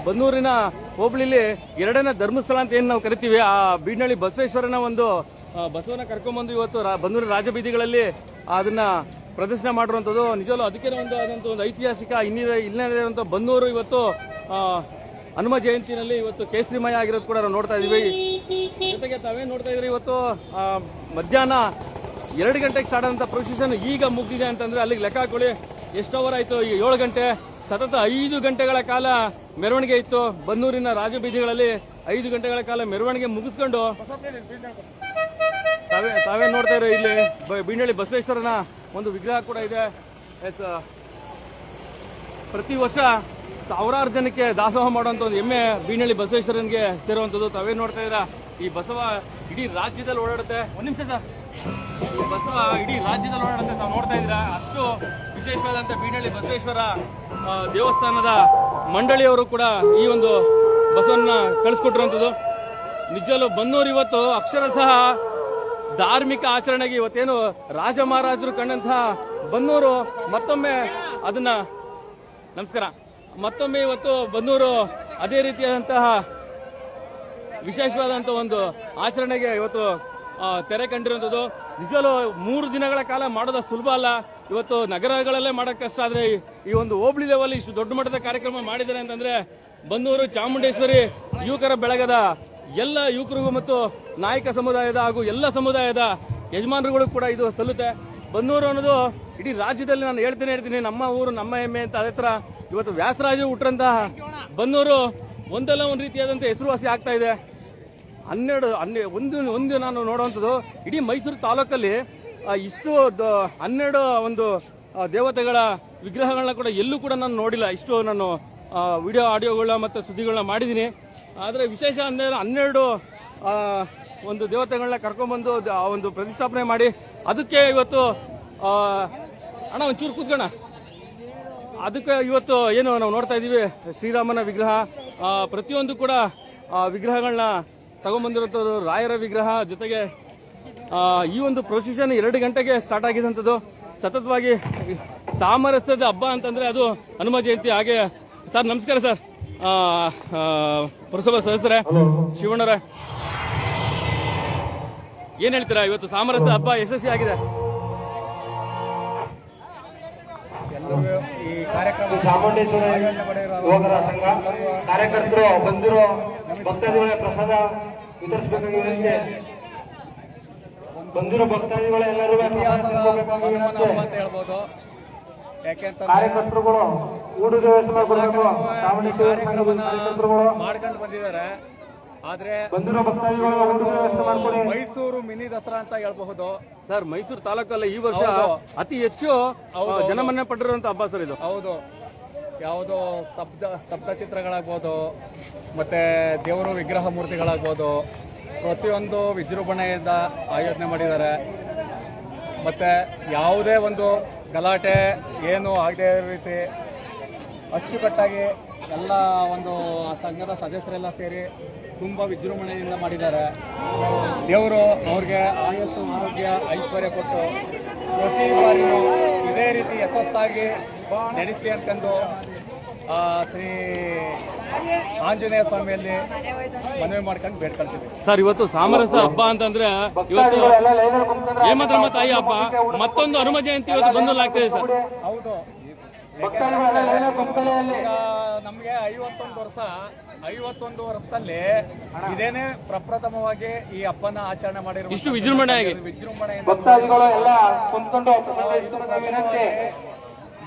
ಬನ್ನೂರಿನ ಹೋಬಳಿಲಿ 2ನೇ ಧರ್ಮಸ್ಥಳ ಅಂತ ಏನ್ ನಾವು ಕರಿತೀವಿ, ಆ ಬೀಡಳ್ಳಿ ಬಸವೇಶ್ವರನ ಒಂದು ಬಸವನ ಕರ್ಕೊಂಡ್ಬಂದು ಇವತ್ತು ಬನ್ನೂರಿನ ರಾಜಬೀದಿಗಳಲ್ಲಿ ಅದನ್ನ ಪ್ರದರ್ಶನ ಮಾಡಿರುವಂತದ್ದು ನಿಜವಲ್ಲೂ ಅದಕ್ಕೆ ಒಂದು ಐತಿಹಾಸಿಕ ಇನ್ನೇ ಇರುವಂತ ಬನ್ನೂರು ಇವತ್ತು ಹನುಮ ಜಯಂತಿನಲ್ಲಿ ಇವತ್ತು ಕೇಸರಿಮಯ ಆಗಿರೋದು ಕೂಡ ನಾವು ನೋಡ್ತಾ ಇದೀವಿ. ಜೊತೆಗೆ ತಾವೇನು ನೋಡ್ತಾ ಇದ್ರಿ, ಇವತ್ತು ಮಧ್ಯಾಹ್ನ 2 ಗಂಟೆಗೆ ಸ್ಟಾರ್ಟ್ ಆದಂಥ ಪ್ರೊಸೆಷನ್ ಈಗ ಮುಗಿದಿದೆ ಅಂತಂದ್ರೆ ಅಲ್ಲಿಗೆ ಲೆಕ್ಕ ಹಾಕೊಳ್ಳಿ ಎಷ್ಟು ಅವರ್ ಆಯಿತು. ಈಗ 7 ಗಂಟೆ, ಸತತ 5 ಗಂಟೆಗಳ ಕಾಲ ಮೆರವಣಿಗೆ ಇತ್ತು. ಬನ್ನೂರಿನ ರಾಜಬೀದಿಗಳಲ್ಲಿ 5 ಗಂಟೆಗಳ ಕಾಲ ಮೆರವಣಿಗೆ ಮುಗಿಸ್ಕೊಂಡು ತಾವೇನು ನೋಡ್ತಾ ಇರೋ ಇಲ್ಲಿ ಬೀಣಳ್ಳಿ ಬಸವೇಶ್ವರನ ಒಂದು ವಿಗ್ರಹ ಕೂಡ ಇದೆ. ಪ್ರತಿ ವರ್ಷ ಸಾವಿರಾರು ಜನಕ್ಕೆ ದಾಸೋಹ ಮಾಡುವಂತ ಒಂದು ಹೆಮ್ಮೆ ಬೀಣಳ್ಳಿ ಬಸವೇಶ್ವರನಿಗೆ ಸೇರುವಂತದ್ದು. ತಾವೇನು ನೋಡ್ತಾ ಇದ್ದೀರಾ, ಈ ಬಸವ ಇಡೀ ರಾಜ್ಯದಲ್ಲಿ ಓಡಾಡುತ್ತೆ. ಒಂದ್ ನಿಮಿಷ ಸರ್, ಈ ಬಸವ ಇಡೀ ರಾಜ್ಯದಲ್ಲಿ ಓಡಾಡುತ್ತೆ. ತಾವು ನೋಡ್ತಾ ಇದ್ದೀರಾ, ಅಷ್ಟು ವಿಶೇಷವಾದಂತ ಬೀಣಳ್ಳಿ ಬಸವೇಶ್ವರ ದೇವಸ್ಥಾನದ ಮಂಡಳಿಯವರು ಕೂಡ ಈ ಒಂದು ಬಸವನ್ನ ಕಳಿಸ್ಕೊಟ್ಟಿರುವಂತದ್ದು. ನಿಜಲ್ಲೂ ಬನ್ನೂರು ಇವತ್ತು ಅಕ್ಷರಶಃ ಧಾರ್ಮಿಕ ಆಚರಣೆಗೆ ಇವತ್ತೇನು ರಾಜ ಮಹಾರಾಜರು ಕಂಡಂತಹ ಬನ್ನೂರು ಮತ್ತೊಮ್ಮೆ ಅದನ್ನ ನಮಸ್ಕಾರ ಮತ್ತೊಮ್ಮೆ ಇವತ್ತು ಬನ್ನೂರು ಅದೇ ರೀತಿಯಾದಂತಹ ವಿಶೇಷವಾದಂತಹ ಒಂದು ಆಚರಣೆಗೆ ಇವತ್ತು ತೆರೆ ಕಂಡಿರುವಂತದ್ದು. ನಿಜವೂ 3 ದಿನಗಳ ಕಾಲ ಮಾಡೋದು ಸುಲಭ ಅಲ್ಲ. ಇವತ್ತು ನಗರಗಳಲ್ಲೇ ಮಾಡೋಕೆ ಕಷ್ಟ, ಆದ್ರೆ ಈ ಒಂದು ಹೋಬಳಿ ಲೆವೆಲ್ ಇಷ್ಟು ದೊಡ್ಡ ಮಟ್ಟದ ಕಾರ್ಯಕ್ರಮ ಮಾಡಿದ್ದಾರೆ ಅಂತಂದ್ರೆ ಬನ್ನೂರು ಚಾಮುಂಡೇಶ್ವರಿ ಯುವಕರ ಬೆಳಗದ ಎಲ್ಲ ಯುವಕರಿಗೂ ಮತ್ತು ನಾಯಕ ಸಮುದಾಯದ ಹಾಗೂ ಎಲ್ಲ ಸಮುದಾಯದ ಯಜಮಾನರುಗಳು ಕೂಡ ಇದು ಸಲ್ಲುತ್ತೆ. ಬನ್ನೂರು ಅನ್ನೋದು ಇಡೀ ರಾಜ್ಯದಲ್ಲಿ ನಾನು ಹೇಳ್ತೀನಿ ನಮ್ಮ ಊರು ನಮ್ಮ ಹೆಮ್ಮೆ ಅಂತ. ಅದೇ ತರ ಇವತ್ತು ವ್ಯಾಸರಾಜರು ಹುಟ್ಟರಂತಹ ಬನ್ನೂರು ಒಂದಲ್ಲ ಒಂದು ರೀತಿಯಾದಂತಹ ಹೆಸರುವಾಸಿ ಆಗ್ತಾ ಇದೆ. 12 ನಾನು ನೋಡುವಂಥದ್ದು ಇಡೀ ಮೈಸೂರು ತಾಲೂಕಲ್ಲಿ ಇಷ್ಟು 12 ಒಂದು ದೇವತೆಗಳ ವಿಗ್ರಹಗಳನ್ನ ಕೂಡ ಎಲ್ಲೂ ಕೂಡ ನಾನು ನೋಡಿಲ್ಲ. ಇಷ್ಟು ನಾನು ವಿಡಿಯೋ ಆಡಿಯೋಗಳನ್ನ ಮತ್ತು ಸುದ್ದಿಗಳನ್ನ ಮಾಡಿದ್ದೀನಿ. ಆದರೆ ವಿಶೇಷ ಅಂದರೆ 12 ಒಂದು ದೇವತೆಗಳನ್ನ ಕರ್ಕೊಂಡ್ಬಂದು ಒಂದು ಪ್ರತಿಷ್ಠಾಪನೆ ಮಾಡಿ ಅದಕ್ಕೆ ಇವತ್ತು ಅಣ್ಣ ಒಂಚೂರು ಕೂತ್ಕೋಣ. ಅದಕ್ಕೆ ಇವತ್ತು ಏನು ನಾವು ನೋಡ್ತಾ ಇದ್ದೀವಿ, ಶ್ರೀರಾಮನ ವಿಗ್ರಹ, ಪ್ರತಿಯೊಂದು ಕೂಡ ವಿಗ್ರಹಗಳನ್ನ ತಗೊಂಡ್ಬಂದಿರುವಂಥದ್ದು, ರಾಯರ ವಿಗ್ರಹ. ಜೊತೆಗೆ ಈ ಒಂದು ಪ್ರೊಸೆಷನ್ 2 ಗಂಟೆಗೆ ಸ್ಟಾರ್ಟ್ ಆಗಿದಂಥದ್ದು. ಸತತವಾಗಿ ಸಾಮರಸ್ಯದ ಹಬ್ಬ ಅಂತಂದ್ರೆ ಅದು ಹನುಮ ಜಯಂತಿ. ಹಾಗೆ ಸರ್ ನಮಸ್ಕಾರ ಸರ್, ಪುರಸಭಾ ಸದಸ್ಯರೇ, ಶಿವಣ್ಣರೇ, ಏನ್ ಹೇಳ್ತೀರಾ? ಇವತ್ತು ಸಾಮರಸ್ಯ ಹಬ್ಬ ಯಶಸ್ವಿ ಆಗಿದೆ. ಈ ಕಾರ್ಯಕ್ರಮ ಚಾಮುಂಡೇಶ್ವರಿ ಯುವಕರ ಸಂಘ ಕಾರ್ಯಕರ್ತರು ಬಂದಿರೋ ಭಕ್ತಾದಿಗಳ ಪ್ರಸಾದ ವಿತರಿಸಬೇಕಾಗಿದೆ. ಬಂದಿರೋ ಭಕ್ತಾದಿಗಳೆಲ್ಲರೂ ಅಂತ ಹೇಳ್ಬೋದು. ಯಾಕೆಂತ ಕಾರ್ಯಕರ್ತರುಗಳು ಊಟದ ವ್ಯವಸ್ಥೆ ಮಾಡಬೇಕು. ಚಾಮುಂಡೇಶ್ವರಿ ಕಾರ್ಯಕರ್ತರುಗಳು ಮಾಡ್ಕೊಂಡು ಬಂದಿದ್ದಾರೆ. ಆದ್ರೆ ಬಂದಿರೋ ಭಕ್ತಾದಿಗಳು ಊಟದ ವ್ಯವಸ್ಥೆ ಮಾಡ್ಕೊಡಿ. ಮೈಸೂರು ಮಿನಿ ದಸರಾ ಅಂತ ಹೇಳ್ಬಹುದು ಸರ್. ಮೈಸೂರು ತಾಲೂಕಲ್ಲಿ ಈ ವರ್ಷ ಅತಿ ಹೆಚ್ಚು ಜನಮನ್ನಣೆ ಪಟ್ಟಿರುವಂತ ಹಬ್ಬ ಸರ್ ಇದು. ಹೌದು. ಯಾವುದೋ ಸ್ತಬ್ಧ ಚಿತ್ರಗಳಾಗ್ಬೋದು, ಮತ್ತೆ ದೇವರು ವಿಗ್ರಹ ಮೂರ್ತಿಗಳಾಗ್ಬೋದು, ಪ್ರತಿಯೊಂದು ವಿಜೃಂಭಣೆಯಿಂದ ಆಯೋಜನೆ ಮಾಡಿದ್ದಾರೆ. ಮತ್ತೆ ಯಾವುದೇ ಒಂದು ಗಲಾಟೆ ಏನು ಆಗದೇ ಇರೋ ರೀತಿ ಅಚ್ಚುಕಟ್ಟಾಗಿ ಎಲ್ಲ ಒಂದು ಸಂಘದ ಸದಸ್ಯರೆಲ್ಲ ಸೇರಿ ತುಂಬ ವಿಜೃಂಭಣೆಯಿಂದ ಮಾಡಿದ್ದಾರೆ. ದೇವರು ಅವ್ರಿಗೆ ಆಯಸ್ಸು, ಆರೋಗ್ಯ, ಐಶ್ವರ್ಯ ಕೊಟ್ಟು ಪ್ರತಿ ಬಾರಿಯೂ ಇದೇ ರೀತಿ ಯಶಸ್ಸಾಗಿ ನಡೆಸಿ ಅಂತಂದು ಶ್ರೀ ಆಂಜನೇಯ ಸ್ವಾಮಿಯಲ್ಲಿ ಮನವಿ ಮಾಡ್ಕೊಂಡು ಬೇಡ್ಕೊಳ್ತೀವಿ ಸರ್. ಇವತ್ತು ಸಾಮರಸ್ಯ ಹಬ್ಬ ಅಂತಂದ್ರೆ ಇವತ್ತು ಹೇಮಂತಮ್ಮ ತಾಯಿ ಹಬ್ಬ, ಮತ್ತೊಂದು ಹನುಮ ಜಯಂತಿ ಇವತ್ತು ಬಂದಲ್ಲಾಗ್ತದೆ ಸರ್. ಹೌದು. ಈಗ ನಮ್ಗೆ 51 ವರ್ಷದಲ್ಲಿ ಇದೇನೆ ಪ್ರಪ್ರಥಮವಾಗಿ ಈ ಹಬ್ಬನ ಆಚರಣೆ ಮಾಡಿರುವ ಇಷ್ಟು ವಿಜೃಂಭಣೆಯಾಗಿ ಭಕ್ತಾದಿಗಳು ಎಲ್ಲ ಕುಂತ್ಕೊಂಡು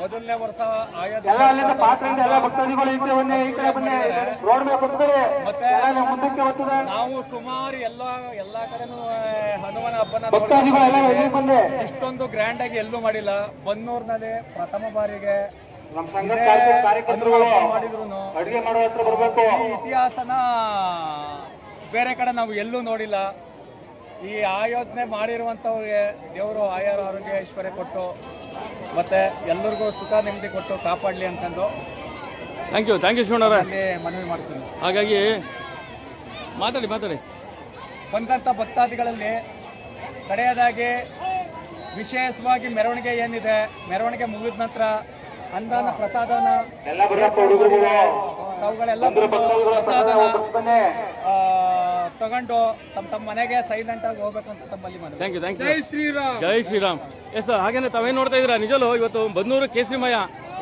ಮೊದಲನೇ ವರ್ಷ ಅಲ್ಲಿಂದ ಪಾತ್ರೆಯಿಂದ ಎಲ್ಲ ಭಕ್ತಾದಿಗಳು ಈ ಕಡೆ ಬನ್ನಿ, ರೋಡ್ ಮೇಲೆ ಕುತ್ಕೊಳ್ಳಿ. ಮತ್ತೆ ಮುಂದಕ್ಕೆ ಬರ್ತದೆ. ನಾವು ಸುಮಾರು ಎಲ್ಲಾ ಕಡೆನೂ ಹನುಮನ ಹಬ್ಬನ ಭಕ್ತಾದಿಗಳೆಲ್ಲ ಬಂದೆ ಇಷ್ಟೊಂದು ಗ್ರ್ಯಾಂಡ್ ಆಗಿ ಎಲ್ಲೂ ಮಾಡಿಲ್ಲ. ಬನ್ನೂರಿನಲ್ಲಿ ಪ್ರಥಮ ಬಾರಿಗೆ ನಮ್ಮ ಸಂಘದ ಕಾರ್ಯಕರ್ತರುಗಳು ಮಾಡಿದ್ರು. ಅಡುಗೆ ಮಾಡುವ ಹತ್ರ ಬರಬೇಕು. ಈ ಇತಿಹಾಸನ ಬೇರೆ ಕಡೆ ನಾವು ಎಲ್ಲೂ ನೋಡಿಲ್ಲ. ಈ ಆಯೋಜನೆ ಮಾಡಿರುವಂತವ್ರಿಗೆ ದೇವರು ಆಯಾರ ಆರೋಗ್ಯ ಐಶ್ವರ್ಯ ಕೊಟ್ಟು ಮತ್ತೆ ಎಲ್ಲರಿಗೂ ಸುಖ ನೆಮ್ಮದಿ ಕೊಟ್ಟು ಕಾಪಾಡಲಿ ಅಂತಂದು ಥ್ಯಾಂಕ್ ಯು ಶಿವಣ್ಣರೇ ಮನವಿ ಮಾಡ್ತೀನಿ. ಹಾಗಾಗಿ ಮಾತಾಡಿ ಬಂದಂತ ಭಕ್ತಾದಿಗಳಲ್ಲಿ ಕಡೆಯದಾಗಿ ವಿಶೇಷವಾಗಿ ಮೆರವಣಿಗೆ ಏನಿದೆ, ಮೆರವಣಿಗೆ ಮುಗಿದ ನಂತರ ಅನ್ನದಾನ ಪ್ರಸಾದನ ಅವುಗಳೆಲ್ಲ ತಗೊಂಡು ತಮ್ಮ ಮನೆಗೆ ಸೈಲೆಂಟ್ ಆಗಿ ಹೋಗ್ಬೇಕಂತ ತಮ್ಮಲ್ಲಿ ಮನವಿ. Thank you. ಜೈ ಶ್ರೀರಾಮ್. Yes sir. ಹಾಗೇನೆ ತಾವೇನ್ ನೋಡ್ತಾ ಇದ್ದೀರಾ, ನಿಜಲು ಇವತ್ತು ಬನ್ನೂರು ಕೇಸರಿಮಯ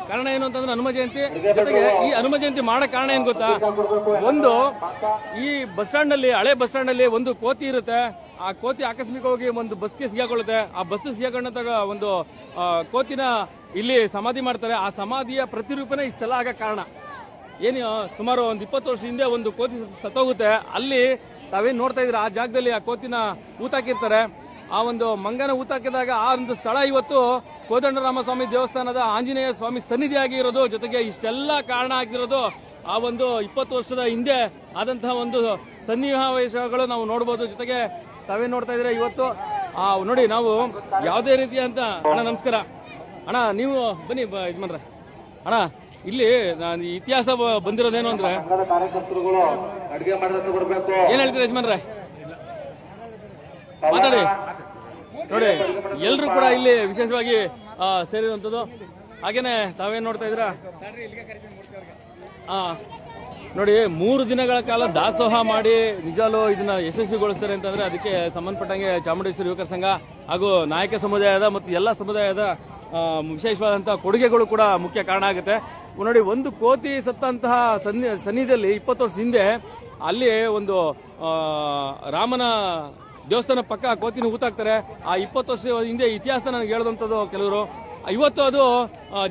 ಕಾರಣ ಏನು ಅಂತಂದ್ರೆ ಹನುಮ ಜಯಂತಿ. ಜೊತೆಗೆ ಈ ಹನುಮ ಜಯಂತಿ ಮಾಡೋ ಕಾರಣ ಏನ್ ಗೊತ್ತಾ, ಒಂದು ಈ ಬಸ್ ಸ್ಟಾಂಡ್ ನಲ್ಲಿ, ಹಳೆ ಬಸ್ ಸ್ಟಾಂಡ್ ನಲ್ಲಿ ಒಂದು ಕೋತಿ ಇರುತ್ತೆ. ಆ ಕೋತಿ ಆಕಸ್ಮಿಕವಾಗಿ ಒಂದು ಬಸ್ಗೆ ಸಿಗಾಕೊಳ್ಳುತ್ತೆ. ಆ ಬಸ್ ಸಿಗಾಕೊಂಡಾಗ ಒಂದು ಕೋತಿನ ಇಲ್ಲಿ ಸಮಾಧಿ ಮಾಡ್ತಾರೆ. ಆ ಸಮಾಧಿಯ ಪ್ರತಿರೂಪನೇ ಇಷ್ಟೆಲ್ಲ ಆಗ ಕಾರಣ. ಏನು ಸುಮಾರು ಒಂದು 20 ವರ್ಷ ಹಿಂದೆ ಒಂದು ಕೋತಿ ಸತ್ತೋಗುತ್ತೆ. ಅಲ್ಲಿ ತಾವೇನ್ ನೋಡ್ತಾ ಇದ್ರೆ ಆ ಜಾಗದಲ್ಲಿ ಆ ಕೋತಿನ ಊತಾಕಿರ್ತಾರೆ. ಆ ಒಂದು ಮಂಗನ ಊತಾಕಿದಾಗ ಆ ಒಂದು ಸ್ಥಳ ಇವತ್ತು ಕೋದಂಡರಾಮಸ್ವಾಮಿ ದೇವಸ್ಥಾನದ ಆಂಜನೇಯ ಸ್ವಾಮಿ ಸನ್ನಿಧಿಯಾಗಿ ಇರೋದು. ಜೊತೆಗೆ ಇಷ್ಟೆಲ್ಲ ಕಾರಣ ಆಗಿರೋದು ಆ ಒಂದು 20 ವರ್ಷದ ಹಿಂದೆ ಆದಂತಹ ಒಂದು ಸನ್ನಿವೇಶಗಳು ನಾವು ನೋಡಬಹುದು. ಜೊತೆಗೆ ತಾವೇನ್ ನೋಡ್ತಾ ಇದ್ರೆ ಇವತ್ತು ನೋಡಿ, ನಾವು ಯಾವುದೇ ರೀತಿಯ ಅಂತ ಅಣ್ಣ ನಮಸ್ಕಾರ ಅಣ್ಣ, ನೀವು ಬನ್ನಿ ಯಜಮಾನ್ರೆ. ಅಣ್ಣ ಇಲ್ಲಿ ಇತಿಹಾಸ ಬಂದಿರೋದೇನು ಅಂದ್ರೆ ಕಾರ್ಯಕರ್ತರುಗಳು ಅಡಿಗೆ ಮಾಡಿದಂತ ಕೊಡ್ಬೇಕು. ಏನ್ ಹೇಳ್ತೀರಾ ಯಜಮಾನ್ರೆ, ಮಾತಾಡಿ. ನೋಡಿ, ಎಲ್ರು ಕೂಡ ಇಲ್ಲಿ ವಿಶೇಷವಾಗಿ ಸೇರಿರುವಂತದ್ದು. ಹಾಗೇನೆ ತಾವೇನ್ ನೋಡ್ತಾ ಇದ್ರ ನೋಡಿ, 3 ದಿನಗಳ ಕಾಲ ದಾಸೋಹ ಮಾಡಿ ನಿಜಾಲು ಇದನ್ನ ಯಶಸ್ವಿಗೊಳಿಸ್ತಾರೆ ಅಂತಂದ್ರೆ ಅದಕ್ಕೆ ಸಂಬಂಧಪಟ್ಟಂಗೆ ಚಾಮುಂಡೇಶ್ವರಿ ಯುವಕರ ಸಂಘ ಹಾಗೂ ನಾಯಕ ಸಮುದಾಯದ ಮತ್ತು ಎಲ್ಲ ಸಮುದಾಯದ ವಿಶೇಷವಾದಂತಹ ಕೊಡುಗೆಗಳು ಕೂಡ ಮುಖ್ಯ ಕಾರಣ ಆಗುತ್ತೆ. ನೋಡಿ, ಒಂದು ಕೋತಿ ಸತ್ತಂತಹ ಸನ್ನಿಧಿಯಲ್ಲಿ 20 ವರ್ಷ ಹಿಂದೆ ಅಲ್ಲಿ ಒಂದು ರಾಮನ ದೇವಸ್ಥಾನ ಪಕ್ಕ ಕೋತಿನ ಊತಾಕ್ತಾರೆ. ಆ 20 ವರ್ಷ ಹಿಂದೆ ಇತಿಹಾಸ ನನಗೆ ಹೇಳದಂಥದ್ದು ಕೆಲವರು. ಇವತ್ತು ಅದು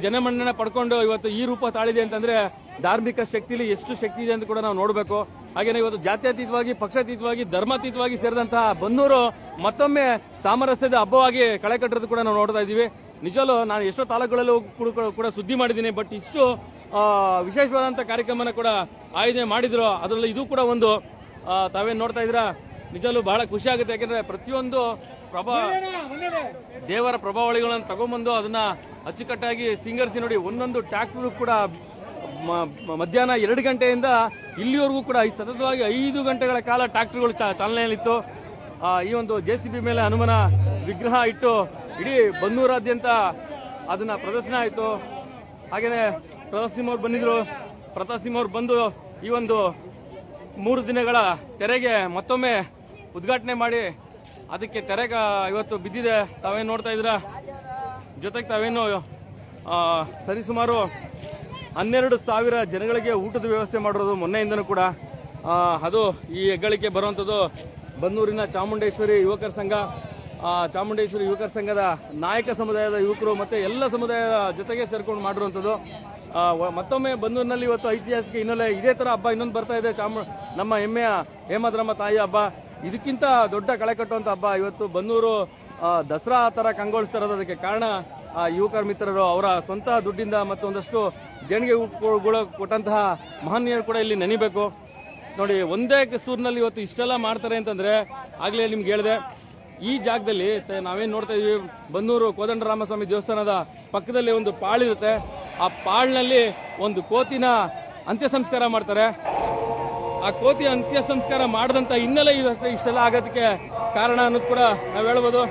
ಜನಮನ್ನಣೆ ಪಡ್ಕೊಂಡು ಇವತ್ತು ಈ ರೂಪ ತಾಳಿದೆ ಅಂತಂದ್ರೆ ಧಾರ್ಮಿಕ ಶಕ್ತಿಲಿ ಎಷ್ಟು ಶಕ್ತಿ ಇದೆ ಅಂತ ಕೂಡ ನಾವು ನೋಡಬೇಕು. ಹಾಗೇನೆ ಇವತ್ತು ಜಾತ್ಯತೀತವಾಗಿ, ಪಕ್ಷಾತೀತವಾಗಿ, ಧರ್ಮಾತೀತವಾಗಿ ಸೇರಿದಂತಹ ಬನ್ನೂರು ಮತ್ತೊಮ್ಮೆ ಸಾಮರಸ್ಯದ ಹಬ್ಬವಾಗಿ ಕಳೆ ಕಟ್ಟಿರೋದು ಕೂಡ ನಾವು ನೋಡ್ತಾ ಇದ್ದೀವಿ. ನಿಜವೂ ನಾನು ಎಷ್ಟೋ ತಾಲೂಕುಗಳಲ್ಲೂ ಕೂಡ ಸುದ್ದಿ ಮಾಡಿದ್ದೀನಿ. ಬಟ್ ಇಷ್ಟು ವಿಶೇಷವಾದಂತಹ ಕಾರ್ಯಕ್ರಮನ ಕೂಡ ಆಯೋಜನೆ ಮಾಡಿದ್ರು. ಅದರಲ್ಲಿ ಇದು ಕೂಡ ಒಂದು. ತಾವೇನ್ ನೋಡ್ತಾ ಇದ್ದೀರಾ, ನಿಜವೂ ಬಹಳ ಖುಷಿ ಆಗುತ್ತೆ. ಯಾಕಂದ್ರೆ ಪ್ರತಿಯೊಂದು ದೇವರ ಪ್ರಭಾವಳಿಗಳನ್ನು ತಗೊಂಡ್ಬಂದು ಅದನ್ನ ಅಚ್ಚುಕಟ್ಟಾಗಿ ಸಿಂಗರಿಸಿ ನೋಡಿ, ಒಂದೊಂದು ಟ್ರ್ಯಾಕ್ಟರ್ ಕೂಡ ಮಧ್ಯಾಹ್ನ 2 ಗಂಟೆಯಿಂದ ಇಲ್ಲಿವರೆಗೂ ಕೂಡ ಸತತವಾಗಿ 5 ಗಂಟೆಗಳ ಕಾಲ ಟ್ರ್ಯಾಕ್ಟರ್ಗಳು ಚಾಲನೆಯಲ್ಲಿತ್ತು. ಈ ಒಂದು JCB ಮೇಲೆ ಹನುಮನ ವಿಗ್ರಹ ಇಟ್ಟು ಇಡೀ ಬನ್ನೂರಾದ್ಯಂತ ಅದನ್ನ ಪ್ರದರ್ಶನ ಆಯಿತು. ಹಾಗೇನೆ ಪ್ರತಾಪ್ ಸಿಂಹ ಅವ್ರು ಬಂದಿದ್ರು. ಪ್ರತಾಪ್ ಸಿಂಹ ಅವ್ರು ಬಂದು ಈ ಒಂದು 3 ದಿನಗಳ ತೆರೆಗೆ ಮತ್ತೊಮ್ಮೆ ಉದ್ಘಾಟನೆ ಮಾಡಿ ಅದಕ್ಕೆ ತೆರೆಗ ಇವತ್ತು ಬಿದ್ದಿದೆ. ತಾವೇನು ನೋಡ್ತಾ ಇದ್ರ. ಜೊತೆಗೆ ತಾವೇನು ಸರಿಸುಮಾರು 12,000 ಜನಗಳಿಗೆ ಊಟದ ವ್ಯವಸ್ಥೆ ಮಾಡಿರೋದು ಮೊನ್ನೆಯಿಂದನೂ ಕೂಡ. ಅದು ಈ ಹೆಗ್ಗಳಿಕೆ ಬರುವಂಥದ್ದು ಬನ್ನೂರಿನ ಚಾಮುಂಡೇಶ್ವರಿ ಯುವಕರ ಸಂಘ, ಚಾಮುಂಡೇಶ್ವರಿ ಯುವಕರ ಸಂಘದ ನಾಯಕ ಸಮುದಾಯದ ಯುವಕರು ಮತ್ತೆ ಎಲ್ಲ ಸಮುದಾಯದ ಜೊತೆಗೆ ಸೇರ್ಕೊಂಡು ಮಾಡಿರುವಂಥದ್ದು. ಮತ್ತೊಮ್ಮೆ ಬನ್ನೂರಿನಲ್ಲಿ ಇವತ್ತು ಐತಿಹಾಸಿಕ ಹಿನ್ನೆಲೆ ಇದೇ ತರ ಹಬ್ಬ ಇನ್ನೊಂದು ಬರ್ತಾ ಇದೆ. ನಮ್ಮ ಹೆಮ್ಮೆಯ ಹೇಮದ್ರಮ್ಮ ತಾಯಿ ಹಬ್ಬ. ಇದಕ್ಕಿಂತ ದೊಡ್ಡ ಕಳೆ ಕಟ್ಟುವಂತ ಹಬ್ಬ ಇವತ್ತು ಬನ್ನೂರು ದಸರಾ ತರ ಕಂಗೊಳಿಸ್ತಾ ಇರೋದು. ಅದಕ್ಕೆ ಕಾರಣ ಯುವಕರ ಮಿತ್ರರು ಅವರ ಸ್ವಂತ ದುಡ್ಡಿಂದ ಮತ್ತು ಒಂದಷ್ಟು ದೇಣಿಗೆ ಕೊಟ್ಟಂತಹ ಮಹನೀಯರು ಕೂಡ ಇಲ್ಲಿ ನೆನಿಬೇಕು. ನೋಡಿ, ಒಂದೇ ಸೂರಿನಲ್ಲಿ ಇವತ್ತು ಇಷ್ಟೆಲ್ಲ ಮಾಡ್ತಾರೆ ಅಂತಂದ್ರೆ ಆಗ್ಲೇ ನಿಮ್ಗೆ ಹೇಳಿದೆ, ಈ ಜಾಗದಲ್ಲಿ ನಾವೇನ್ ನೋಡ್ತಾ ಇದೀವಿ, ಬನ್ನೂರು ಕೋದಂಡರಾಮಸ್ವಾಮಿ ದೇವಸ್ಥಾನದ ಪಕ್ಕದಲ್ಲಿ ಒಂದು ಪಾಳಿರುತ್ತೆ. ಆ ಪಾಳ್ನಲ್ಲಿ ಒಂದು ಕೋತಿನ ಅಂತ್ಯ ಸಂಸ್ಕಾರ ಮಾಡ್ತಾರೆ. ಆ ಕೋತಿ ಅಂತ್ಯ ಸಂಸ್ಕಾರ ಮಾಡದಂತ ಹಿನ್ನೆಲೆ ಇಷ್ಟೆಲ್ಲ ಆಗೋದಕ್ಕೆ ಕಾರಣ ಅನ್ನೋದು ಕೂಡ ನಾವು ಹೇಳ್ಬೋದು.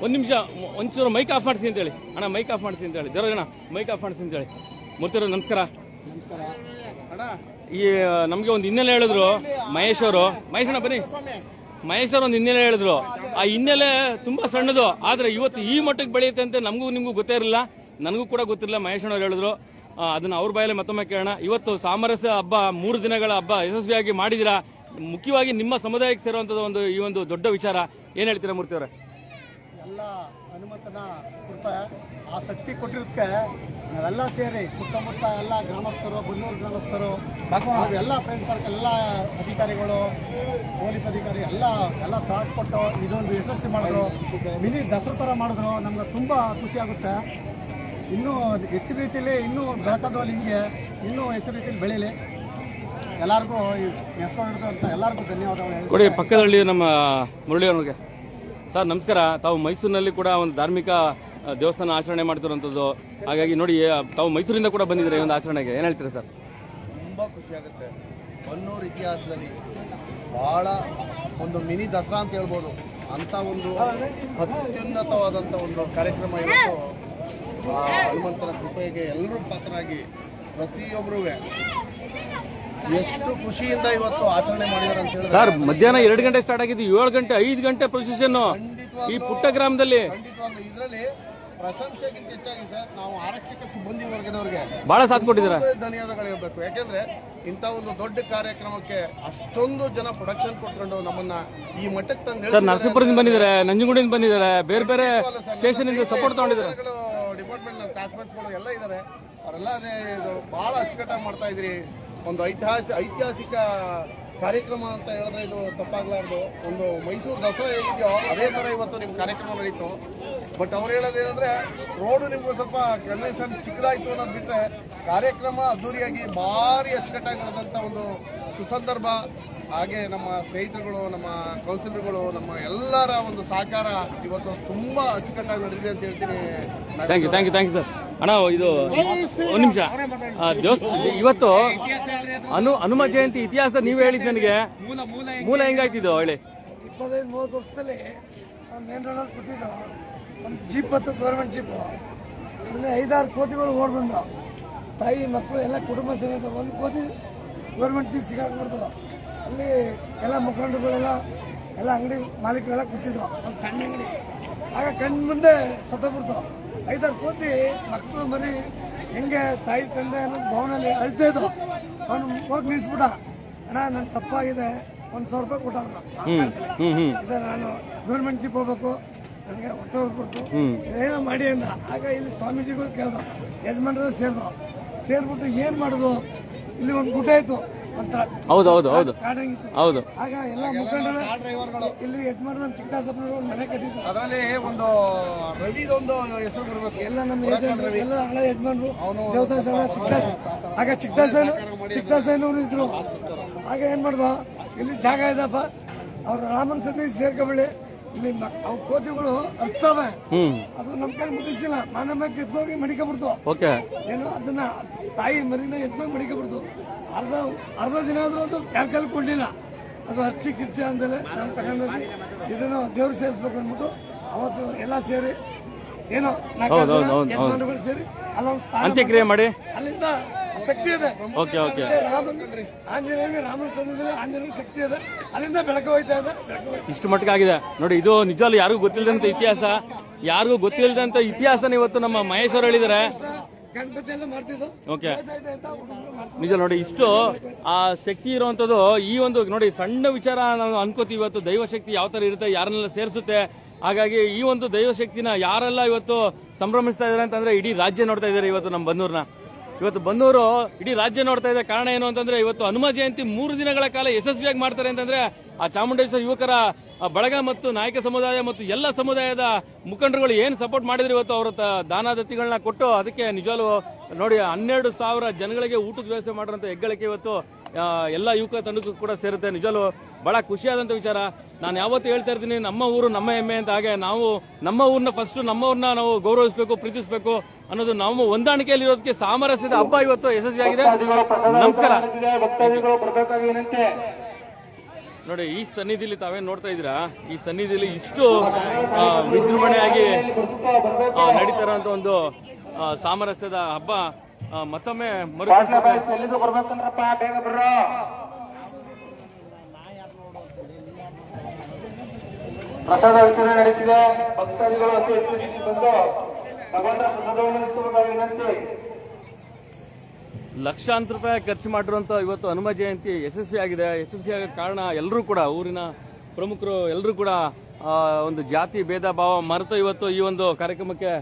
ಒಂದು ನಿಮಿಷ ಒಂಚೂರು ಮೈಕ್ ಆಫ್ ಮಾಡಿಸಿ ಅಂತೇಳಿ ಅಣ್ಣ, ಮೈಕ್ ಆಫ್ ಮಾಡಿಸಿ ಅಂತೇಳಿ ಜರಗಣ ಮೈಕ್ ಆಫ್ ಮಾಡಿಸಿ ಅಂತೇಳಿ. ಮೂರ್ತಿಯವರು ನಮಸ್ಕಾರ. ಈ ನಮ್ಗೆ ಒಂದು ಹಿನ್ನೆಲೆ ಹೇಳಿದ್ರು ಮಹೇಶ್ ಅವರು. ಮಹೇಶ್ ಅಣ್ಣ ಬನ್ನಿ. ಮಹೇಶ್ ಅವರು ಒಂದು ಹಿನ್ನೆಲೆ ಹೇಳಿದ್ರು. ಆ ಹಿನ್ನೆಲೆ ತುಂಬಾ ಸಣ್ಣದು, ಆದ್ರೆ ಇವತ್ತು ಈ ಮಟ್ಟಕ್ಕೆ ಬೆಳೆಯುತ್ತೆ ಅಂತ ನಮಗೂ ನಿಮ್ಗೂ ಗೊತ್ತೇ ಇರಲಿಲ್ಲ, ನನಗೂ ಕೂಡ ಗೊತ್ತಿರಲಿಲ್ಲ. ಮಹೇಶ್ ಅಣ್ಣ ಹೇಳಿದ್ರು. ಅದನ್ನ ಅವ್ರ ಬಾಯಲ್ಲಿ ಮತ್ತೊಮ್ಮೆ ಕೇಳೋಣ. ಇವತ್ತು ಸಾಮರಸ್ಯ ಹಬ್ಬ 3 ದಿನಗಳ ಹಬ್ಬ ಯಶಸ್ವಿಯಾಗಿ ಮಾಡಿದಿರಾ. ಮುಖ್ಯವಾಗಿ ನಿಮ್ಮ ಸಮುದಾಯಕ್ಕೆ ಸೇರುವಂತದ್ದು ಈ ಒಂದು ದೊಡ್ಡ ವಿಚಾರ. ಏನ್ ಹೇಳ್ತೀರಾ ಮೂರ್ತಿ ಅವರೇ? ಎಲ್ಲ ಹನುಮಂತನ ಕೃಪೆ, ಆ ಶಕ್ತಿ ಕೊಟ್ಟಿರೋದಕ್ಕೆ ನಾವೆಲ್ಲ ಸೇರಿ ಸುತ್ತಮುತ್ತ ಎಲ್ಲ ಗ್ರಾಮಸ್ಥರು, ಬನ್ನೂರು ಗ್ರಾಮಸ್ಥರು, ಎಲ್ಲ ಫ್ರೆಂಡ್ ಸರ್ಕಲ್, ಎಲ್ಲ ಅಧಿಕಾರಿಗಳು, ಪೊಲೀಸ್ ಅಧಿಕಾರಿ ಎಲ್ಲ ಸಾಥ್ ಕೊಟ್ಟು ಇದೊಂದು ಯಶಸ್ವಿ ಮಾಡಿದ್ರು. ಮಿನಿ ದಸರಾ ಥರ ಮಾಡಿದ್ರು. ನಮ್ಗೆ ತುಂಬ ಖುಷಿ ಆಗುತ್ತೆ. ಇನ್ನೂ ಹೆಚ್ಚಿನ ರೀತಿಯಲ್ಲಿ ಇನ್ನೂ ಬೆಳಕದಲ್ಲಿ ಹಿಂಗೆ ಇನ್ನೂ ಹೆಚ್ಚಿನ ರೀತಿಯಲ್ಲಿ ಬೆಳೀಲಿ. ಎಲ್ಲರಿಗೂ ನೆನೆಸ್ಕೊಂಡಿರೋದು ಅಂತ ಎಲ್ಲರಿಗೂ ಧನ್ಯವಾದಗಳು ಕೊಡಿ. ಪಕ್ಕದಲ್ಲಿ ನಮ್ಮ ಮುರಳಿ ಅವ್ರಿಗೆ. ಸರ್ ನಮಸ್ಕಾರ. ತಾವು ಮೈಸೂರಿನಲ್ಲಿ ಕೂಡ ಒಂದು ಧಾರ್ಮಿಕ ದೇವಸ್ಥಾನ ಆಚರಣೆ ಮಾಡ್ತಿರುವಂಥದ್ದು. ಹಾಗಾಗಿ ನೋಡಿ, ತಾವು ಮೈಸೂರಿಂದ ಕೂಡ ಬಂದಿದ್ದಾರೆ ಈ ಒಂದು ಆಚರಣೆಗೆ. ಏನು ಹೇಳ್ತೀರಾ ಸರ್? ತುಂಬ ಖುಷಿಯಾಗುತ್ತೆ. ಬನ್ನೂರು ಇತಿಹಾಸದಲ್ಲಿ ಭಾಳ ಒಂದು ಮಿನಿ ದಸರಾ ಅಂತ ಹೇಳ್ಬೋದು. ಅಂಥ ಒಂದು ಅತ್ಯುನ್ನತವಾದಂಥ ಒಂದು ಕಾರ್ಯಕ್ರಮ ಇವತ್ತು ಹನುಮಂತನ ಕೃಪೆಗೆ ಎಲ್ಲರೂ ಪಾತ್ರರಾಗಿ ಪ್ರತಿಯೊಬ್ಬರೂ ಎಷ್ಟು ಖುಷಿಯಿಂದ ಇವತ್ತು ಆಚರಣೆ ಮಾಡಿದ್ದಾರೆ ಅಂತ ಹೇಳಿದ್ರೆ ಸರ್ ಮಧ್ಯಾಹ್ನ 2 ಗಂಟೆ ಸ್ಟಾರ್ಟ್ ಆಗಿದ್ದು 7 ಗಂಟೆ 5 ಗಂಟೆ ಪ್ರೊಸೆಷನ್ ಈ ಪುಟ್ಟ ಗ್ರಾಮದಲ್ಲಿ. ಖಂಡಿತವಾಗ್ಲೂ ಇದರಲ್ಲಿ ಪ್ರಶಂಸೆಗಿಂತ ಹೆಚ್ಚಾಗಿ ಸರ್ ನಾವು ಆರಕ್ಷಕ ಸಿಬ್ಬಂದಿ ವರ್ಗದವರಿಗೆ ಬಹಳ ಸಾಥ್ ಕೊಟ್ಟಿದ್ದಾರೆ. ಧನ್ಯವಾದಗಳು ಹೇಳ್ಬೇಕು. ಯಾಕೆಂದ್ರೆ ಇಂಥ ಒಂದು ದೊಡ್ಡ ಕಾರ್ಯಕ್ರಮಕ್ಕೆ ಅಷ್ಟೊಂದು ಜನ ಪ್ರೊಡಕ್ಷನ್ ಕೊಟ್ಕೊಂಡು ನಮ್ಮನ್ನ ಈ ಮಟ್ಟಕ್ಕೆ ತಂದು ಸರ್ ನರಸೀಪುರದಿಂದ ಬಂದಿದ್ದಾರೆ, ನಂಜನಗೂಡಿಂದ ಬಂದಿದ್ದಾರೆ, ಬೇರೆ ಬೇರೆ ಸ್ಟೇಷನ್ ಇಂದ ಸಪೋರ್ಟ್ ತಗೊಂಡಿದ್ದಾರೆ. ಡಿಪಾರ್ಟ್ಮೆಂಟ್ ಕ್ಲಾಸ್ಮೇಟ್ಸ್ಗಳು ಎಲ್ಲ ಇದ್ದಾರೆ. ಅವರೆಲ್ಲ ಇದು ಬಹಳ ಅಚ್ಚುಕಟ್ಟಾಗಿ ಮಾಡ್ತಾ ಇದ್ರಿ. ಒಂದು ಐತಿಹಾಸಿಕ ಕಾರ್ಯಕ್ರಮ ಅಂತ ಹೇಳಿದ್ರೆ ಇದು ತಪ್ಪಾಗ್ಲಾರ್ದು. ಒಂದು ಮೈಸೂರು ದಸರಾ ಹೇಗಿದೆಯೋ ಅದೇ ತರ ಇವತ್ತು ನಿಮ್ಮ ಕಾರ್ಯಕ್ರಮ ನಡೀತು. ಬಟ್ ಅವ್ರು ಹೇಳೋದೇನಂದ್ರೆ ರೋಡು ನಿಮ್ಗೆ ಸ್ವಲ್ಪ ಕನ್ವೆನ್ಷನ್ ಚಿಕ್ಕದಾಯ್ತು ಅನ್ನೋದು ಬಿಟ್ಟರೆ ಕಾರ್ಯಕ್ರಮ ಅದ್ದೂರಿಯಾಗಿ ಭಾರಿ ಅಚ್ಚುಕಟ್ಟಾಗಿ ನಡೆದಂಥ ಒಂದು ಸುಸಂದರ್ಭ. ಹಾಗೆ ನಮ್ಮ ಸ್ನೇಹಿತರುಗಳು, ನಮ್ಮ ಕೌನ್ಸಿಲರ್ಗಳು, ನಮ್ಮ ಎಲ್ಲರ ಒಂದು ಸಹಕಾರ ಇವತ್ತು ತುಂಬಾ ಅಚ್ಚುಕಟ್ಟಾಗಿ ನಡೆದಿದೆ ಅಂತ ಹೇಳ್ತೀನಿ. Thank you sir. ಅಣ್ಣ ಇದು ಒಂದು ನಿಮಿಷ, ಇವತ್ತು ಹನುಮ ಜಯಂತಿ ಇತಿಹಾಸ ನೀವೇ ಹೇಳಿದ್ ನನಗೆ. ಮೂಲ ಹೆಂಗಾಯ್ತಿದ್ದು ಹೇಳಿ. 25-30 ವರ್ಷದಲ್ಲಿ ಮೇನ್ ರೋಡಲ್ಲಿ ಕೂತಿದ್ದು ಒಂದು ಜೀಪ್ ಮತ್ತು ಗೌರ್ಮೆಂಟ್ ಜೀಪ್, ಅಲ್ಲಿ 5-6 ಕೋತಿಗಳು ಓಡ್ ಬಂದ, ತಾಯಿ ಮಕ್ಕಳು ಎಲ್ಲ ಕುಟುಂಬ ಸಮೇತ ಒಂದು ಕೋತಿ ಗೌರ್ಮೆಂಟ್ ಜೀಪ್ ಸಿಕ್ಕಾಕ್ಬಿಡ್ತು. ಅಲ್ಲಿ ಎಲ್ಲ ಮುಖಂಡರುಗಳೆಲ್ಲ ಎಲ್ಲ ಅಂಗಡಿ ಮಾಲೀಕರೆಲ್ಲ ಕೂತಿದ್ದು, ಒಂದು ಸಣ್ಣ ಅಂಗಡಿ. ಆಗ ಕಣ್ಣು ಮುಂದೆ ಸತ್ತೋಗ್ಬಿಡ್ತು. 5-6 ಕೋತಿ ಮಕ್ಕಳು ಮರಿ ಹೆಂಗೆ ತಾಯಿ ತಂದೆ ಅನ್ನೋದು ಭವನಲ್ಲಿ ಅಳ್ತಾ ಇದ್ದು. ಅವನು ಹೋಗಿ ನಿಲ್ಸ್ಬಿಟ್ಟ, ಅಣ್ಣ ನನ್ನ ತಪ್ಪಾಗಿದೆ, 1,000 ರೂಪಾಯಿ ಕೊಟ್ಟ. ಇದೆ ನಾನು ಗೌರ್ಮೆಂಟ್ ಜೀಪ್ ಹೋಗ್ಬೇಕು, ನನಗೆ ಹೊಟ್ಟೆ ಹೊರದ್ಬಿಟ್ಟು ಏನೋ ಮಾಡಿ ಅಂದ. ಆಗ ಇಲ್ಲಿ ಸ್ವಾಮೀಜಿಗಳು ಕೇಳ್ದ, ಯಜಮಾನ್ರ ಸೇರ್ಬಿಟ್ಟು ಏನ್ ಮಾಡುದು, ಇಲ್ಲಿ ಒಂದು ಗುಡ್ಡ ಇತ್ತು, ಹೌದು. ಆಗ ಎಲ್ಲ ಮುಖಂಡರು ಇಲ್ಲಿ ಯಜಮಾನ್ರು ನಮ್ಮ ಚಿಕ್ಕದಾಸಪ್ಪನವರು ಮನೆ ಕಟ್ಟಿದ್ರು. ಅದರಲ್ಲಿ ಒಂದು ರವಿದೊಂದು ಹೆಸರು ಬರಬೇಕು. ಎಲ್ಲ ನಮ್ಮ ಎಲ್ಲ ಹಳೆ ಯಜಮಾನ್ರು ದೇವದಾಸಣ್ಣ ಆಗ ಚಿಕ್ಕದಾಸಯ್ಯನವರು ಇದ್ರು. ಆಗ ಏನ್ ಮಾಡ್ದ, ಇಲ್ಲಿ ಜಾಗ ಇದಪ್ಪ, ಅವ್ರ ರಾಮನ ಸನ್ನಿಧಿ ಸೇರ್ಕೊಬೇಡಿ, ಇಲ್ಲಿ ಅವ್ ಕೋತಿಗಳು ಅರ್ತವೆ, ಅದು ನಮ್ ಕೈ ಮುಗಿಸ್ತಿಲ್ಲ, ಮಾನಮ್ಮ ಎತ್ಕೋಗಿ ಮಡಿಕೊಂಡ್ಬಿಡ್ತು. ಏನು ಅದನ್ನ ತಾಯಿ ಮರಿನ ಎತ್ಕೋಗಿ ಮಡಿಕೊಂಡ್ಬಿಡ್ತು. ಅರ್ಧ ದಿನ ಆದ್ರೂ ಅದು ಯಾರ ಕಲ್ಕೊಂಡಿಲ್ಲ. ಅದು ಹಚ್ಚಿ ಕಿರ್ಚಿ ಅಂದಲೆ ನಾವು ತಗೊಂಡೋಗಿ ಇದನ್ನು ದೇವ್ರು ಸೇರಿಸ್ಬೇಕು ಅಂದ್ಬಿಟ್ಟು ಅವತ್ತು ಎಲ್ಲ ಸೇರಿ ಏನೋ ಯಜಮಾನಗಳು ಸೇರಿ ಅಲ್ಲೊಂದು ಅಂತ್ಯಕ್ರಿಯೆ ಮಾಡಿ ಅಲ್ಲಿಂದ ಶಕ್ತಿ ಇದೆ. ರಾಮನ ಸನ್ನಿಧಿಯಲ್ಲಿ ಆಂಜನೇಯ ಶಕ್ತಿ ಇದೆ, ಅಲ್ಲಿಂದ ಬೆಳಕು ಹೋಯ್ತಾ ಇದೆ. ಇಷ್ಟು ಮಟ್ಟಿಗೆ ಆಗಿದೆ ನೋಡಿ. ಇದು ನಿಜವಾಗ್ಲೂ ಯಾರಿಗೂ ಗೊತ್ತಿಲ್ಲದಂತ ಇತಿಹಾಸನ ಇವತ್ತು ನಮ್ಮ ಮಹೇಶ್ ಅವರು ಹೇಳಿದ್ದಾರೆ. ಗಣಪತಿ ಎಲ್ಲ ಮಾಡ್ತಿದ್ದು ನಿಜ ನೋಡಿ. ಇಷ್ಟು ಆ ಶಕ್ತಿ ಇರುವಂತದ್ದು ಈ ಒಂದು ನೋಡಿ ಸಣ್ಣ ವಿಚಾರ ನಾವು ಅನ್ಕೋತೀವಿ. ಇವತ್ತು ದೈವ ಶಕ್ತಿ ಯಾವ ತರ ಇರುತ್ತೆ, ಯಾರನ್ನೆಲ್ಲ ಸೇರಿಸುತ್ತೆ. ಹಾಗಾಗಿ ಈ ಒಂದು ದೈವ ಶಕ್ತಿನ ಯಾರೆಲ್ಲ ಇವತ್ತು ಸಂಭ್ರಮಿಸ್ತಾ ಇದಾರೆ ಅಂತಂದ್ರೆ ಇಡೀ ರಾಜ್ಯ ನೋಡ್ತಾ ಇದ್ದಾರೆ. ಇವತ್ತು ನಮ್ಮ ಬನ್ನೂರ್ನ ಬನ್ನೂರು ಇಡೀ ರಾಜ್ಯ ನೋಡ್ತಾ ಇದೆ. ಕಾರಣ ಏನು ಅಂತಂದ್ರೆ ಇವತ್ತು ಹನುಮ ಜಯಂತಿ 3 ದಿನಗಳ ಕಾಲ ಯಶಸ್ವಿಯಾಗಿ ಮಾಡ್ತಾರೆ ಅಂತಂದ್ರೆ ಆ ಚಾಮುಂಡೇಶ್ವರಿ ಯುವಕರ ಬಳಗ ಮತ್ತು ನಾಯಕ ಸಮುದಾಯ ಮತ್ತು ಎಲ್ಲ ಸಮುದಾಯದ ಮುಖಂಡರುಗಳು ಏನ್ ಸಪೋರ್ಟ್ ಮಾಡಿದ್ರು ಇವತ್ತು ಅವರ ದಾನದತ್ತಿಗಳನ್ನ ಕೊಟ್ಟು ಅದಕ್ಕೆ ನಿಜವಾಗ್ಲೂ ನೋಡಿ 12,000 ಜನಗಳಿಗೆ ಊಟದ ವ್ಯವಸ್ಥೆ ಮಾಡಿರೋಂಥ ಹೆಗ್ಗಳಿಕೆ ಇವತ್ತು ಎಲ್ಲ ಯುವಕ ತಂಡಕ್ಕೂ ಕೂಡ ಸೇರುತ್ತೆ. ನಿಜವಾಗ್ಲೂ ಬಹಳ ಖುಷಿಯಾದಂತ ವಿಚಾರ. ನಾನು ಯಾವತ್ತೂ ಹೇಳ್ತಾ ಇರ್ತೀನಿ, ನಮ್ಮ ಊರು ನಮ್ಮ ಹೆಮ್ಮೆ ಅಂತ. ಹಾಗೆ ನಾವು ನಮ್ಮ ಊರನ್ನ ಫಸ್ಟ್ ನಮ್ಮವ್ರನ್ನ ನಾವು ಗೌರವಿಸಬೇಕು, ಪ್ರೀತಿಸಬೇಕು ಅನ್ನೋದು ನಾವು ಹೊಂದಾಣಿಕೆಯಲ್ಲಿ ಇರೋದಕ್ಕೆ ಸಾಮರಸ್ಯದ ಹಬ್ಬ ಇವತ್ತು ಯಶಸ್ವಿಯಾಗಿದೆ. ನಮಸ್ಕಾರ. ನೋಡಿ ಈ ಸನ್ನಿಧಿಲಿ ತಾವೇನ್ ನೋಡ್ತಾ ಇದ್ದೀರಾ, ಈ ಸನ್ನಿಧಿಲಿ ಇಷ್ಟು ವಿಜೃಂಭಣೆಯಾಗಿ ನಡೀತಾ ಇರೋಂಥ ಒಂದು ಸಾಮರಸ್ಯದ ಹಬ್ಬ ಮತ್ತೊಮ್ಮೆ ಪ್ರಸಾದ ವಿತರಣೆ ನಡೀತಿದೆ. ಭಕ್ತಾದಿಗಳು ಅತಿ ಹೆಚ್ಚು ಬಂದು ಭಗವಂತನ ಪ್ರಸಾದವನ್ನು ವಿನಂತಿ. ಲಕ್ಷಾಂತರ ರೂಪಾಯಿ ಖರ್ಚು ಮಾಡಿರುವಂತ ಇವತ್ತು ಹನುಮ ಜಯಂತಿ ಯಶಸ್ವಿಯಾಗಿದೆ. ಯಶಸ್ವಿಯಾಗ ಕಾರಣ ಎಲ್ಲರೂ ಕೂಡ ಊರಿನ ಪ್ರಮುಖರು ಎಲ್ಲರೂ ಕೂಡ ಒಂದು ಜಾತಿ ಭೇದ ಭಾವ ಮರೆತು ಇವತ್ತು ಈ ಒಂದು ಕಾರ್ಯಕ್ರಮಕ್ಕೆ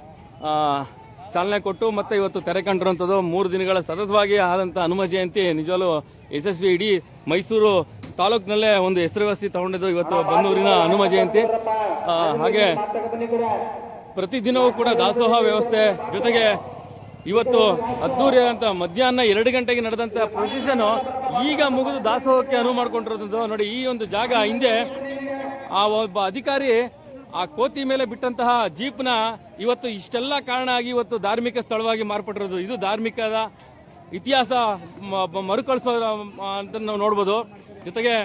ಚಾಲನೆ ಕೊಟ್ಟು ಮತ್ತೆ ಇವತ್ತು ತೆರೆ ಕಂಡಿರುವಂತದ್ದು 3 ದಿನಗಳ ಸತತವಾಗಿ ಆದಂತ ಹನುಮ ಜಯಂತಿ ನಿಜವಾಗ್ಲೂ ಯಶಸ್ವಿ. ಇಡೀ ಮೈಸೂರು ತಾಲೂಕಿನಲ್ಲೇ ಒಂದು ಹೆಸರುವಾಸಿ ತಗೊಂಡಿದ್ದು ಇವತ್ತು ಬನ್ನೂರಿನ ಹನುಮ ಜಯಂತಿ. ಹಾಗೆ ಪ್ರತಿದಿನವೂ ಕೂಡ ದಾಸೋಹ ವ್ಯವಸ್ಥೆ ಜೊತೆಗೆ ಇವತ್ತು ಅದ್ದೂರಿ ಅಂತ ಮಧ್ಯಾಹ್ನ 2 ಗಂಟೆಗೆ ನಡೆದಂತ ಪ್ರೊಸೆಷನ್ ಈಗ ಮುಗಿದು ದಾಸೋಹಕ್ಕೆ ಅನುವು ಮಾಡಿಕೊಂಡಿರೋದು ನೋಡಿ. ಈ ಒಂದು ಜಾಗ ಹಿಂದೆ ಆ ಒಬ್ಬ ಅಧಿಕಾರಿ ಆ ಕೋತಿ ಮೇಲೆ ಬಿಟ್ಟಂತಹ ಜೀಪ್ನ ಇವತ್ತು ಇಷ್ಟೆಲ್ಲ ಕಾರಣ ಆಗಿ ಇವತ್ತು ಧಾರ್ಮಿಕ ಸ್ಥಳವಾಗಿ ಮಾರ್ಪಟ್ಟಿರೋದು. ಇದು ಧಾರ್ಮಿಕದ ಇತಿಹಾಸ ಮರುಕಳಿಸೋ ಅಂತ ನಾವು ನೋಡ್ಬೋದು. ಜೊತೆಗೆ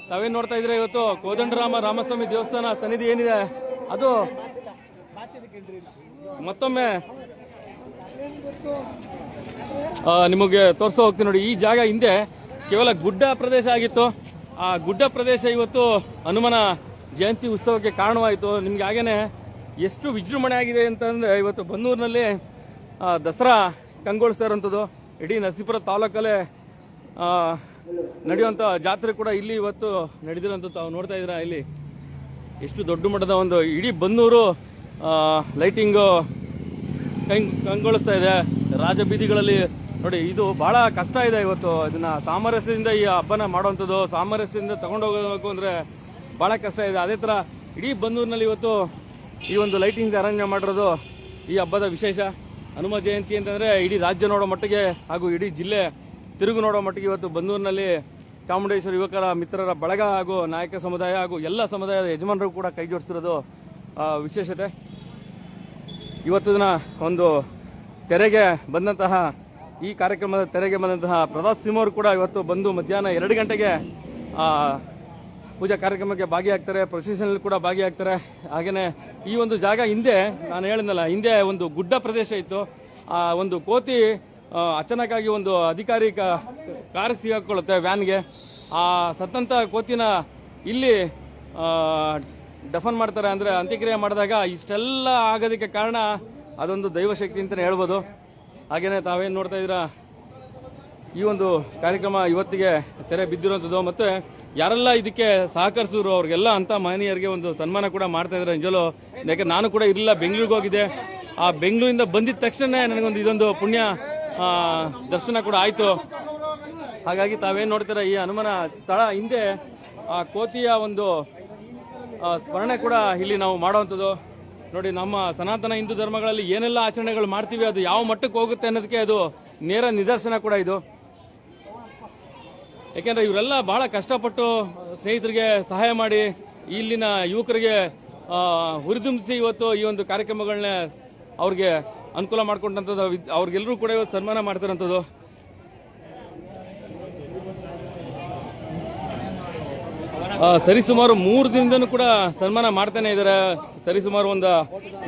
ತಾವೇನ್ ನೋಡ್ತಾ ಇದ್ರೆ ಇವತ್ತು ಕೋದಂಡರಾಮ ರಾಮಸ್ವಾಮಿ ದೇವಸ್ಥಾನ ಸನ್ನಿಧಿ ಏನಿದೆ ಅದು ಮತ್ತೊಮ್ಮೆ ನಿಮಗೆ ತೋರಿಸ್ತಾ ಹೋಗ್ತೀನಿ ನೋಡಿ. ಈ ಜಾಗ ಹಿಂದೆ ಕೇವಲ ಗುಡ್ಡ ಪ್ರದೇಶ ಆಗಿತ್ತು. ಆ ಗುಡ್ಡ ಪ್ರದೇಶ ಇವತ್ತು ಹನುಮನ ಜಯಂತಿ ಉತ್ಸವಕ್ಕೆ ಕಾರಣವಾಯಿತು. ನಿಮ್ಗೆ ಹಾಗೇನೆ ಎಷ್ಟು ವಿಜೃಂಭಣೆ ಆಗಿದೆ ಅಂತಂದ್ರೆ ಇವತ್ತು ಬನ್ನೂರಿನಲ್ಲಿ ದಸರಾ ಕಂಗೊಳಿಸ್ತಾ ಇರುವಂಥದ್ದು. ಇಡೀ ನರಸೀಪುರ ತಾಲೂಕಲ್ಲೇ ನಡೆಯುವಂಥ ಜಾತ್ರೆ ಕೂಡ ಇಲ್ಲಿ ಇವತ್ತು ನಡೆದಿರುವಂಥದ್ದು ತಾವು ನೋಡ್ತಾ ಇದ್ದೀರಾ. ಇಲ್ಲಿ ಎಷ್ಟು ದೊಡ್ಡ ಮಟ್ಟದ ಒಂದು ಇಡೀ ಬನ್ನೂರು ಲೈಟಿಂಗು ಕಂಗೊಳಿಸ್ತಾ ಇದೆ. ರಾಜಬೀದಿಗಳಲ್ಲಿ ನೋಡಿ, ಇದು ಬಹಳ ಕಷ್ಟ ಇದೆ ಇವತ್ತು. ಇದನ್ನ ಸಾಮರಸ್ಯದಿಂದ ಈ ಹಬ್ಬನ ಮಾಡುವಂಥದ್ದು, ಸಾಮರಸ್ಯದಿಂದ ತಗೊಂಡೋಗಬೇಕು ಅಂದ್ರೆ ಬಹಳ ಕಷ್ಟ ಇದೆ. ಅದೇ ತರ ಇಡೀ ಬನ್ನೂರಿನಲ್ಲಿ ಇವತ್ತು ಈ ಒಂದು ಲೈಟಿಂಗ್ ಅರೇಂಜ್ ಮಾಡಿರೋದು ಈ ಹಬ್ಬದ ವಿಶೇಷ. ಹನುಮ ಜಯಂತಿ ಅಂತಂದ್ರೆ ಇಡೀ ರಾಜ್ಯ ನೋಡೋ ಮಟ್ಟಿಗೆ ಹಾಗೂ ಇಡೀ ಜಿಲ್ಲೆ ತಿರುಗು ನೋಡೋ ಮಟ್ಟಿಗೆ ಇವತ್ತು ಬನ್ನೂರಿನಲ್ಲಿ ಚಾಮುಂಡೇಶ್ವರಿ ಯುವಕರ ಮಿತ್ರರ ಬಳಗ ಹಾಗೂ ನಾಯಕ ಸಮುದಾಯ ಹಾಗೂ ಎಲ್ಲ ಸಮುದಾಯದ ಯಜಮಾನರು ಕೂಡ ಕೈ ಜೋಡಿಸ್ತಿರೋದು ವಿಶೇಷತೆ. ಇವತ್ತು ದಿನ ಒಂದು ತೆರೆಗೆ ಬಂದಂತಹ ಈ ಕಾರ್ಯಕ್ರಮದ ತೆರೆಗೆ ಬಂದಂತಹ ಪ್ರತಾಪ್ ಸಿಂಹ ಅವರು ಕೂಡ ಇವತ್ತು ಬಂದು ಮಧ್ಯಾಹ್ನ 2 ಗಂಟೆಗೆ ಪೂಜಾ ಕಾರ್ಯಕ್ರಮಕ್ಕೆ ಭಾಗಿಯಾಗ್ತಾರೆ. ಪ್ರೊಸೆಷನ್ ಕೂಡ ಭಾಗಿಯಾಗ್ತಾರೆ. ಹಾಗೇನೆ ಈ ಒಂದು ಜಾಗ ಹಿಂದೆ ನಾನು ಹೇಳಿದ್ನಲ್ಲ, ಹಿಂದೆ ಒಂದು ಗುಡ್ಡ ಪ್ರದೇಶ ಇತ್ತು. ಆ ಒಂದು ಕೋತಿ ಅಚಾನಕ್ಕಾಗಿ ಒಂದು ಅಧಿಕಾರಿ ಕಾರಿಗೆ ಸಿಗಾಕೊಳ್ಳುತ್ತೆ, ವ್ಯಾನ್ಗೆ. ಆ ಸತ್ತಂತ ಕೋತಿನ ಇಲ್ಲಿ ದಫನ್ ಮಾಡ್ತಾರೆ. ಅಂದ್ರೆ ಅಂತ್ಯಕ್ರಿಯೆ ಮಾಡಿದಾಗ ಇಷ್ಟೆಲ್ಲ ಆಗೋದಕ್ಕೆ ಕಾರಣ ಅದೊಂದು ದೈವಶಕ್ತಿ ಅಂತಾನೆ ಹೇಳ್ಬೋದು. ಹಾಗೇನೆ ತಾವೇನ್ ನೋಡ್ತಾ ಇದ್ದೀರಾ, ಈ ಒಂದು ಕಾರ್ಯಕ್ರಮ ಇವತ್ತಿಗೆ ತೆರೆ ಬಿದ್ದಿರುವಂಥದ್ದು. ಮತ್ತೆ ಯಾರೆಲ್ಲ ಇದಕ್ಕೆ ಸಹಕರಿಸಿದ್ರು ಅವ್ರಿಗೆಲ್ಲ ಅಂತ ಮಹನೀಯರಿಗೆ ಒಂದು ಸನ್ಮಾನ ಕೂಡ ಮಾಡ್ತಾ ಇದ್ದಾರೆ ನಿಜಲು. ಯಾಕೆ ನಾನು ಕೂಡ ಇರಲಿಲ್ಲ, ಬೆಂಗಳೂರಿಗೆ ಹೋಗಿದ್ದೆ. ಆ ಬೆಂಗಳೂರಿಂದ ಬಂದಿದ ತಕ್ಷಣ ನನಗೊಂದು ಇದೊಂದು ಪುಣ್ಯ ದರ್ಶನ ಕೂಡ ಆಯ್ತು. ಹಾಗಾಗಿ ತಾವೇನ್ ನೋಡ್ತೀರಾ, ಈ ಹನುಮನ ಸ್ಥಳ ಹಿಂದೆ ಆ ಕೋತಿಯ ಒಂದು ಸ್ಮರಣೆ ಕೂಡ ಇಲ್ಲಿ ನಾವು ಮಾಡುವಂಥದ್ದು. ನೋಡಿ, ನಮ್ಮ ಸನಾತನ ಹಿಂದೂ ಧರ್ಮಗಳಲ್ಲಿ ಏನೆಲ್ಲ ಆಚರಣೆಗಳು ಮಾಡ್ತೀವಿ ಅದು ಯಾವ ಮಟ್ಟಕ್ಕೆ ಹೋಗುತ್ತೆ ಅನ್ನೋದಕ್ಕೆ ಅದು ನೇರ ನಿದರ್ಶನ ಕೂಡ ಇದು. ಯಾಕೆಂದ್ರೆ ಇವರೆಲ್ಲ ಬಹಳ ಕಷ್ಟಪಟ್ಟು ಸ್ನೇಹಿತರಿಗೆ ಸಹಾಯ ಮಾಡಿ ಇಲ್ಲಿನ ಯುವಕರಿಗೆ ಹುರಿದುಂಬಿಸಿ ಇವತ್ತು ಈ ಒಂದು ಕಾರ್ಯಕ್ರಮಗಳನ್ನ ಅವ್ರಿಗೆ ಅನುಕೂಲ ಮಾಡ್ಕೊಂಡಂಥದ್ದು. ಅವ್ರಿಗೆಲ್ಲರೂ ಕೂಡ ಇವತ್ತು ಸನ್ಮಾನ ಮಾಡ್ತಾರಂಥದ್ದು. ಸರಿಸುಮಾರು 3 ದಿನದೂ ಕೂಡ ಸನ್ಮಾನ ಮಾಡ್ತಾನೆ ಇದ್ದಾರೆ. ಸರಿಸುಮಾರು ಒಂದು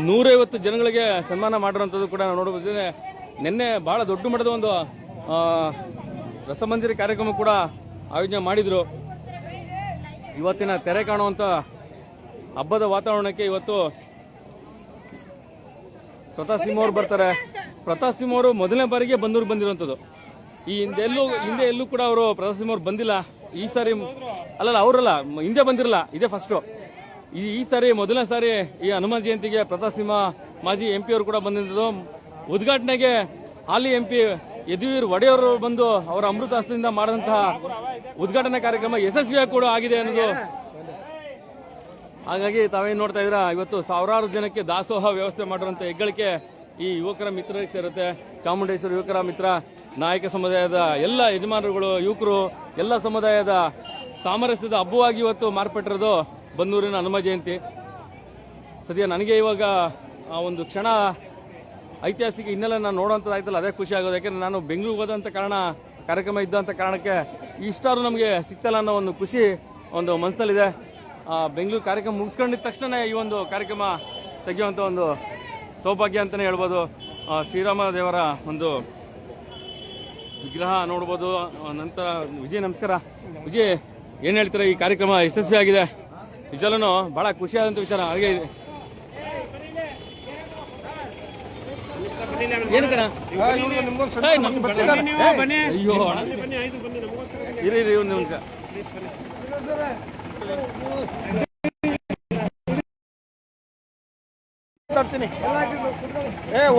150 ಜನಗಳಿಗೆ ಸನ್ಮಾನ ಮಾಡಿರೋಂಥದ್ದು ಕೂಡ ನಾವು ನೋಡಬಹುದು. ನಿನ್ನೆ ಬಹಳ ದೊಡ್ಡ ಮಟ್ಟದ ಒಂದು ರಸಮಂದಿರ ಕಾರ್ಯಕ್ರಮ ಕೂಡ ಆಯೋಜನೆ ಮಾಡಿದ್ರು. ಇವತ್ತಿನ ತೆರೆ ಕಾಣುವಂತ ಹಬ್ಬದ ವಾತಾವರಣಕ್ಕೆ ಇವತ್ತು ಪ್ರತಾಪ್ ಸಿಂಹ ಅವರು ಬರ್ತಾರೆ. ಪ್ರತಾಪ್ ಸಿಂಹ ಅವರು ಮೊದಲನೇ ಬಾರಿಗೆ ಬನ್ನೂರು ಬಂದಿರುವಂತದ್ದು. ಈ ಹಿಂದೆ ಎಲ್ಲೂ ಕೂಡ ಅವರು ಪ್ರತಾಪ್ ಸಿಂಹ ಅವರು ಬಂದಿಲ್ಲ. ಈ ಸಾರಿ ಅವರಲ್ಲ, ಹಿಂದೆ ಬಂದಿರಲ್ಲ, ಇದೇ ಫಸ್ಟ್. ಈ ಸಾರಿ ಮೊದಲನೇ ಸಾರಿ ಈ ಹನುಮ ಜಯಂತಿಗೆ ಪ್ರತಾಪ್ ಸಿಂಹ ಮಾಜಿ ಎಂಪಿ ಅವರು ಕೂಡ ಬಂದಿದ್ದು. ಉದ್ಘಾಟನೆಗೆ ಹಾಲಿ ಎಂಪಿ ಯದುವೀರ್ ಒಡೆಯವರು ಬಂದು ಅವರ ಅಮೃತ ಹಸ್ತದಿಂದ ಮಾಡಿದಂತಹ ಉದ್ಘಾಟನಾ ಕಾರ್ಯಕ್ರಮ ಯಶಸ್ವಿಯಾಗಿ ಕೂಡ ಆಗಿದೆ ಅನ್ನೋದು. ಹಾಗಾಗಿ ತಾವೇನ್ ನೋಡ್ತಾ ಇದ್ದೀರಾ, ಇವತ್ತು ಸಾವಿರಾರು ಜನಕ್ಕೆ ದಾಸೋಹ ವ್ಯವಸ್ಥೆ ಮಾಡಿರುವಂತ ಹೆಗ್ಗಳಿಕೆ ಈ ಯುವಕರ ಮಿತ್ರರಿಗೆ ಸೇರುತ್ತೆ. ಚಾಮುಂಡೇಶ್ವರಿ ಯುವಕರ ಮಿತ್ರ ನಾಯಕ ಸಮುದಾಯದ ಎಲ್ಲ ಯಜಮಾನರುಗಳು, ಯುವಕರು, ಎಲ್ಲ ಸಮುದಾಯದ ಸಾಮರಸ್ಯದ ಹಬ್ಬವಾಗಿ ಇವತ್ತು ಮಾರ್ಪಟ್ಟಿರೋದು ಬನ್ನೂರಿನ ಹನುಮ ಜಯಂತಿ. ಸದ್ಯ ನನಗೆ ಇವಾಗ ಆ ಒಂದು ಕ್ಷಣ ಐತಿಹಾಸಿಕ ಹಿನ್ನೆಲೆ ನಾನು ನೋಡುವಂಥದ್ದಾಯ್ತಲ್ಲ, ಅದೇ ಖುಷಿ ಆಗೋದು. ಯಾಕೆಂದ್ರೆ ನಾನು ಬೆಂಗಳೂರಿಗೆ ಹೋದಂತ ಕಾರಣ, ಕಾರ್ಯಕ್ರಮ ಇದ್ದಂತ ಕಾರಣಕ್ಕೆ ಇಷ್ಟಾರು ನಮಗೆ ಸಿಗ್ತಲ್ಲ ಅನ್ನೋ ಒಂದು ಖುಷಿ ಒಂದು ಮನಸ್ಸಲ್ಲಿದೆ. ಬೆಂಗಳೂರು ಕಾರ್ಯಕ್ರಮ ಮುಗಿಸ್ಕೊಂಡಿದ ತಕ್ಷಣ ಈ ಒಂದು ಕಾರ್ಯಕ್ರಮ ತೆಗೆಯುವಂತ ಒಂದು ಸೌಭಾಗ್ಯ ಅಂತಾನೆ ಹೇಳ್ಬೋದು. ಶ್ರೀರಾಮ ದೇವರ ಒಂದು ವಿಗ್ರಹ ನೋಡ್ಬೋದು. ನಂತರ ವಿಜಯ್, ನಮಸ್ಕಾರ. ವಿಜಯ್, ಏನ್ ಹೇಳ್ತೀರಾ, ಈ ಕಾರ್ಯಕ್ರಮ ಯಶಸ್ವಿಯಾಗಿದೆ? ನಿಜಲ್ಲೂ ಬಹಳ ಖುಷಿಯಾದಂತ ವಿಚಾರ. ಹಾಗೆ ಏನು ಕಣ, ಅಯ್ಯೋ ಇರಿ ಒಂದು ನಿಮಿಷ.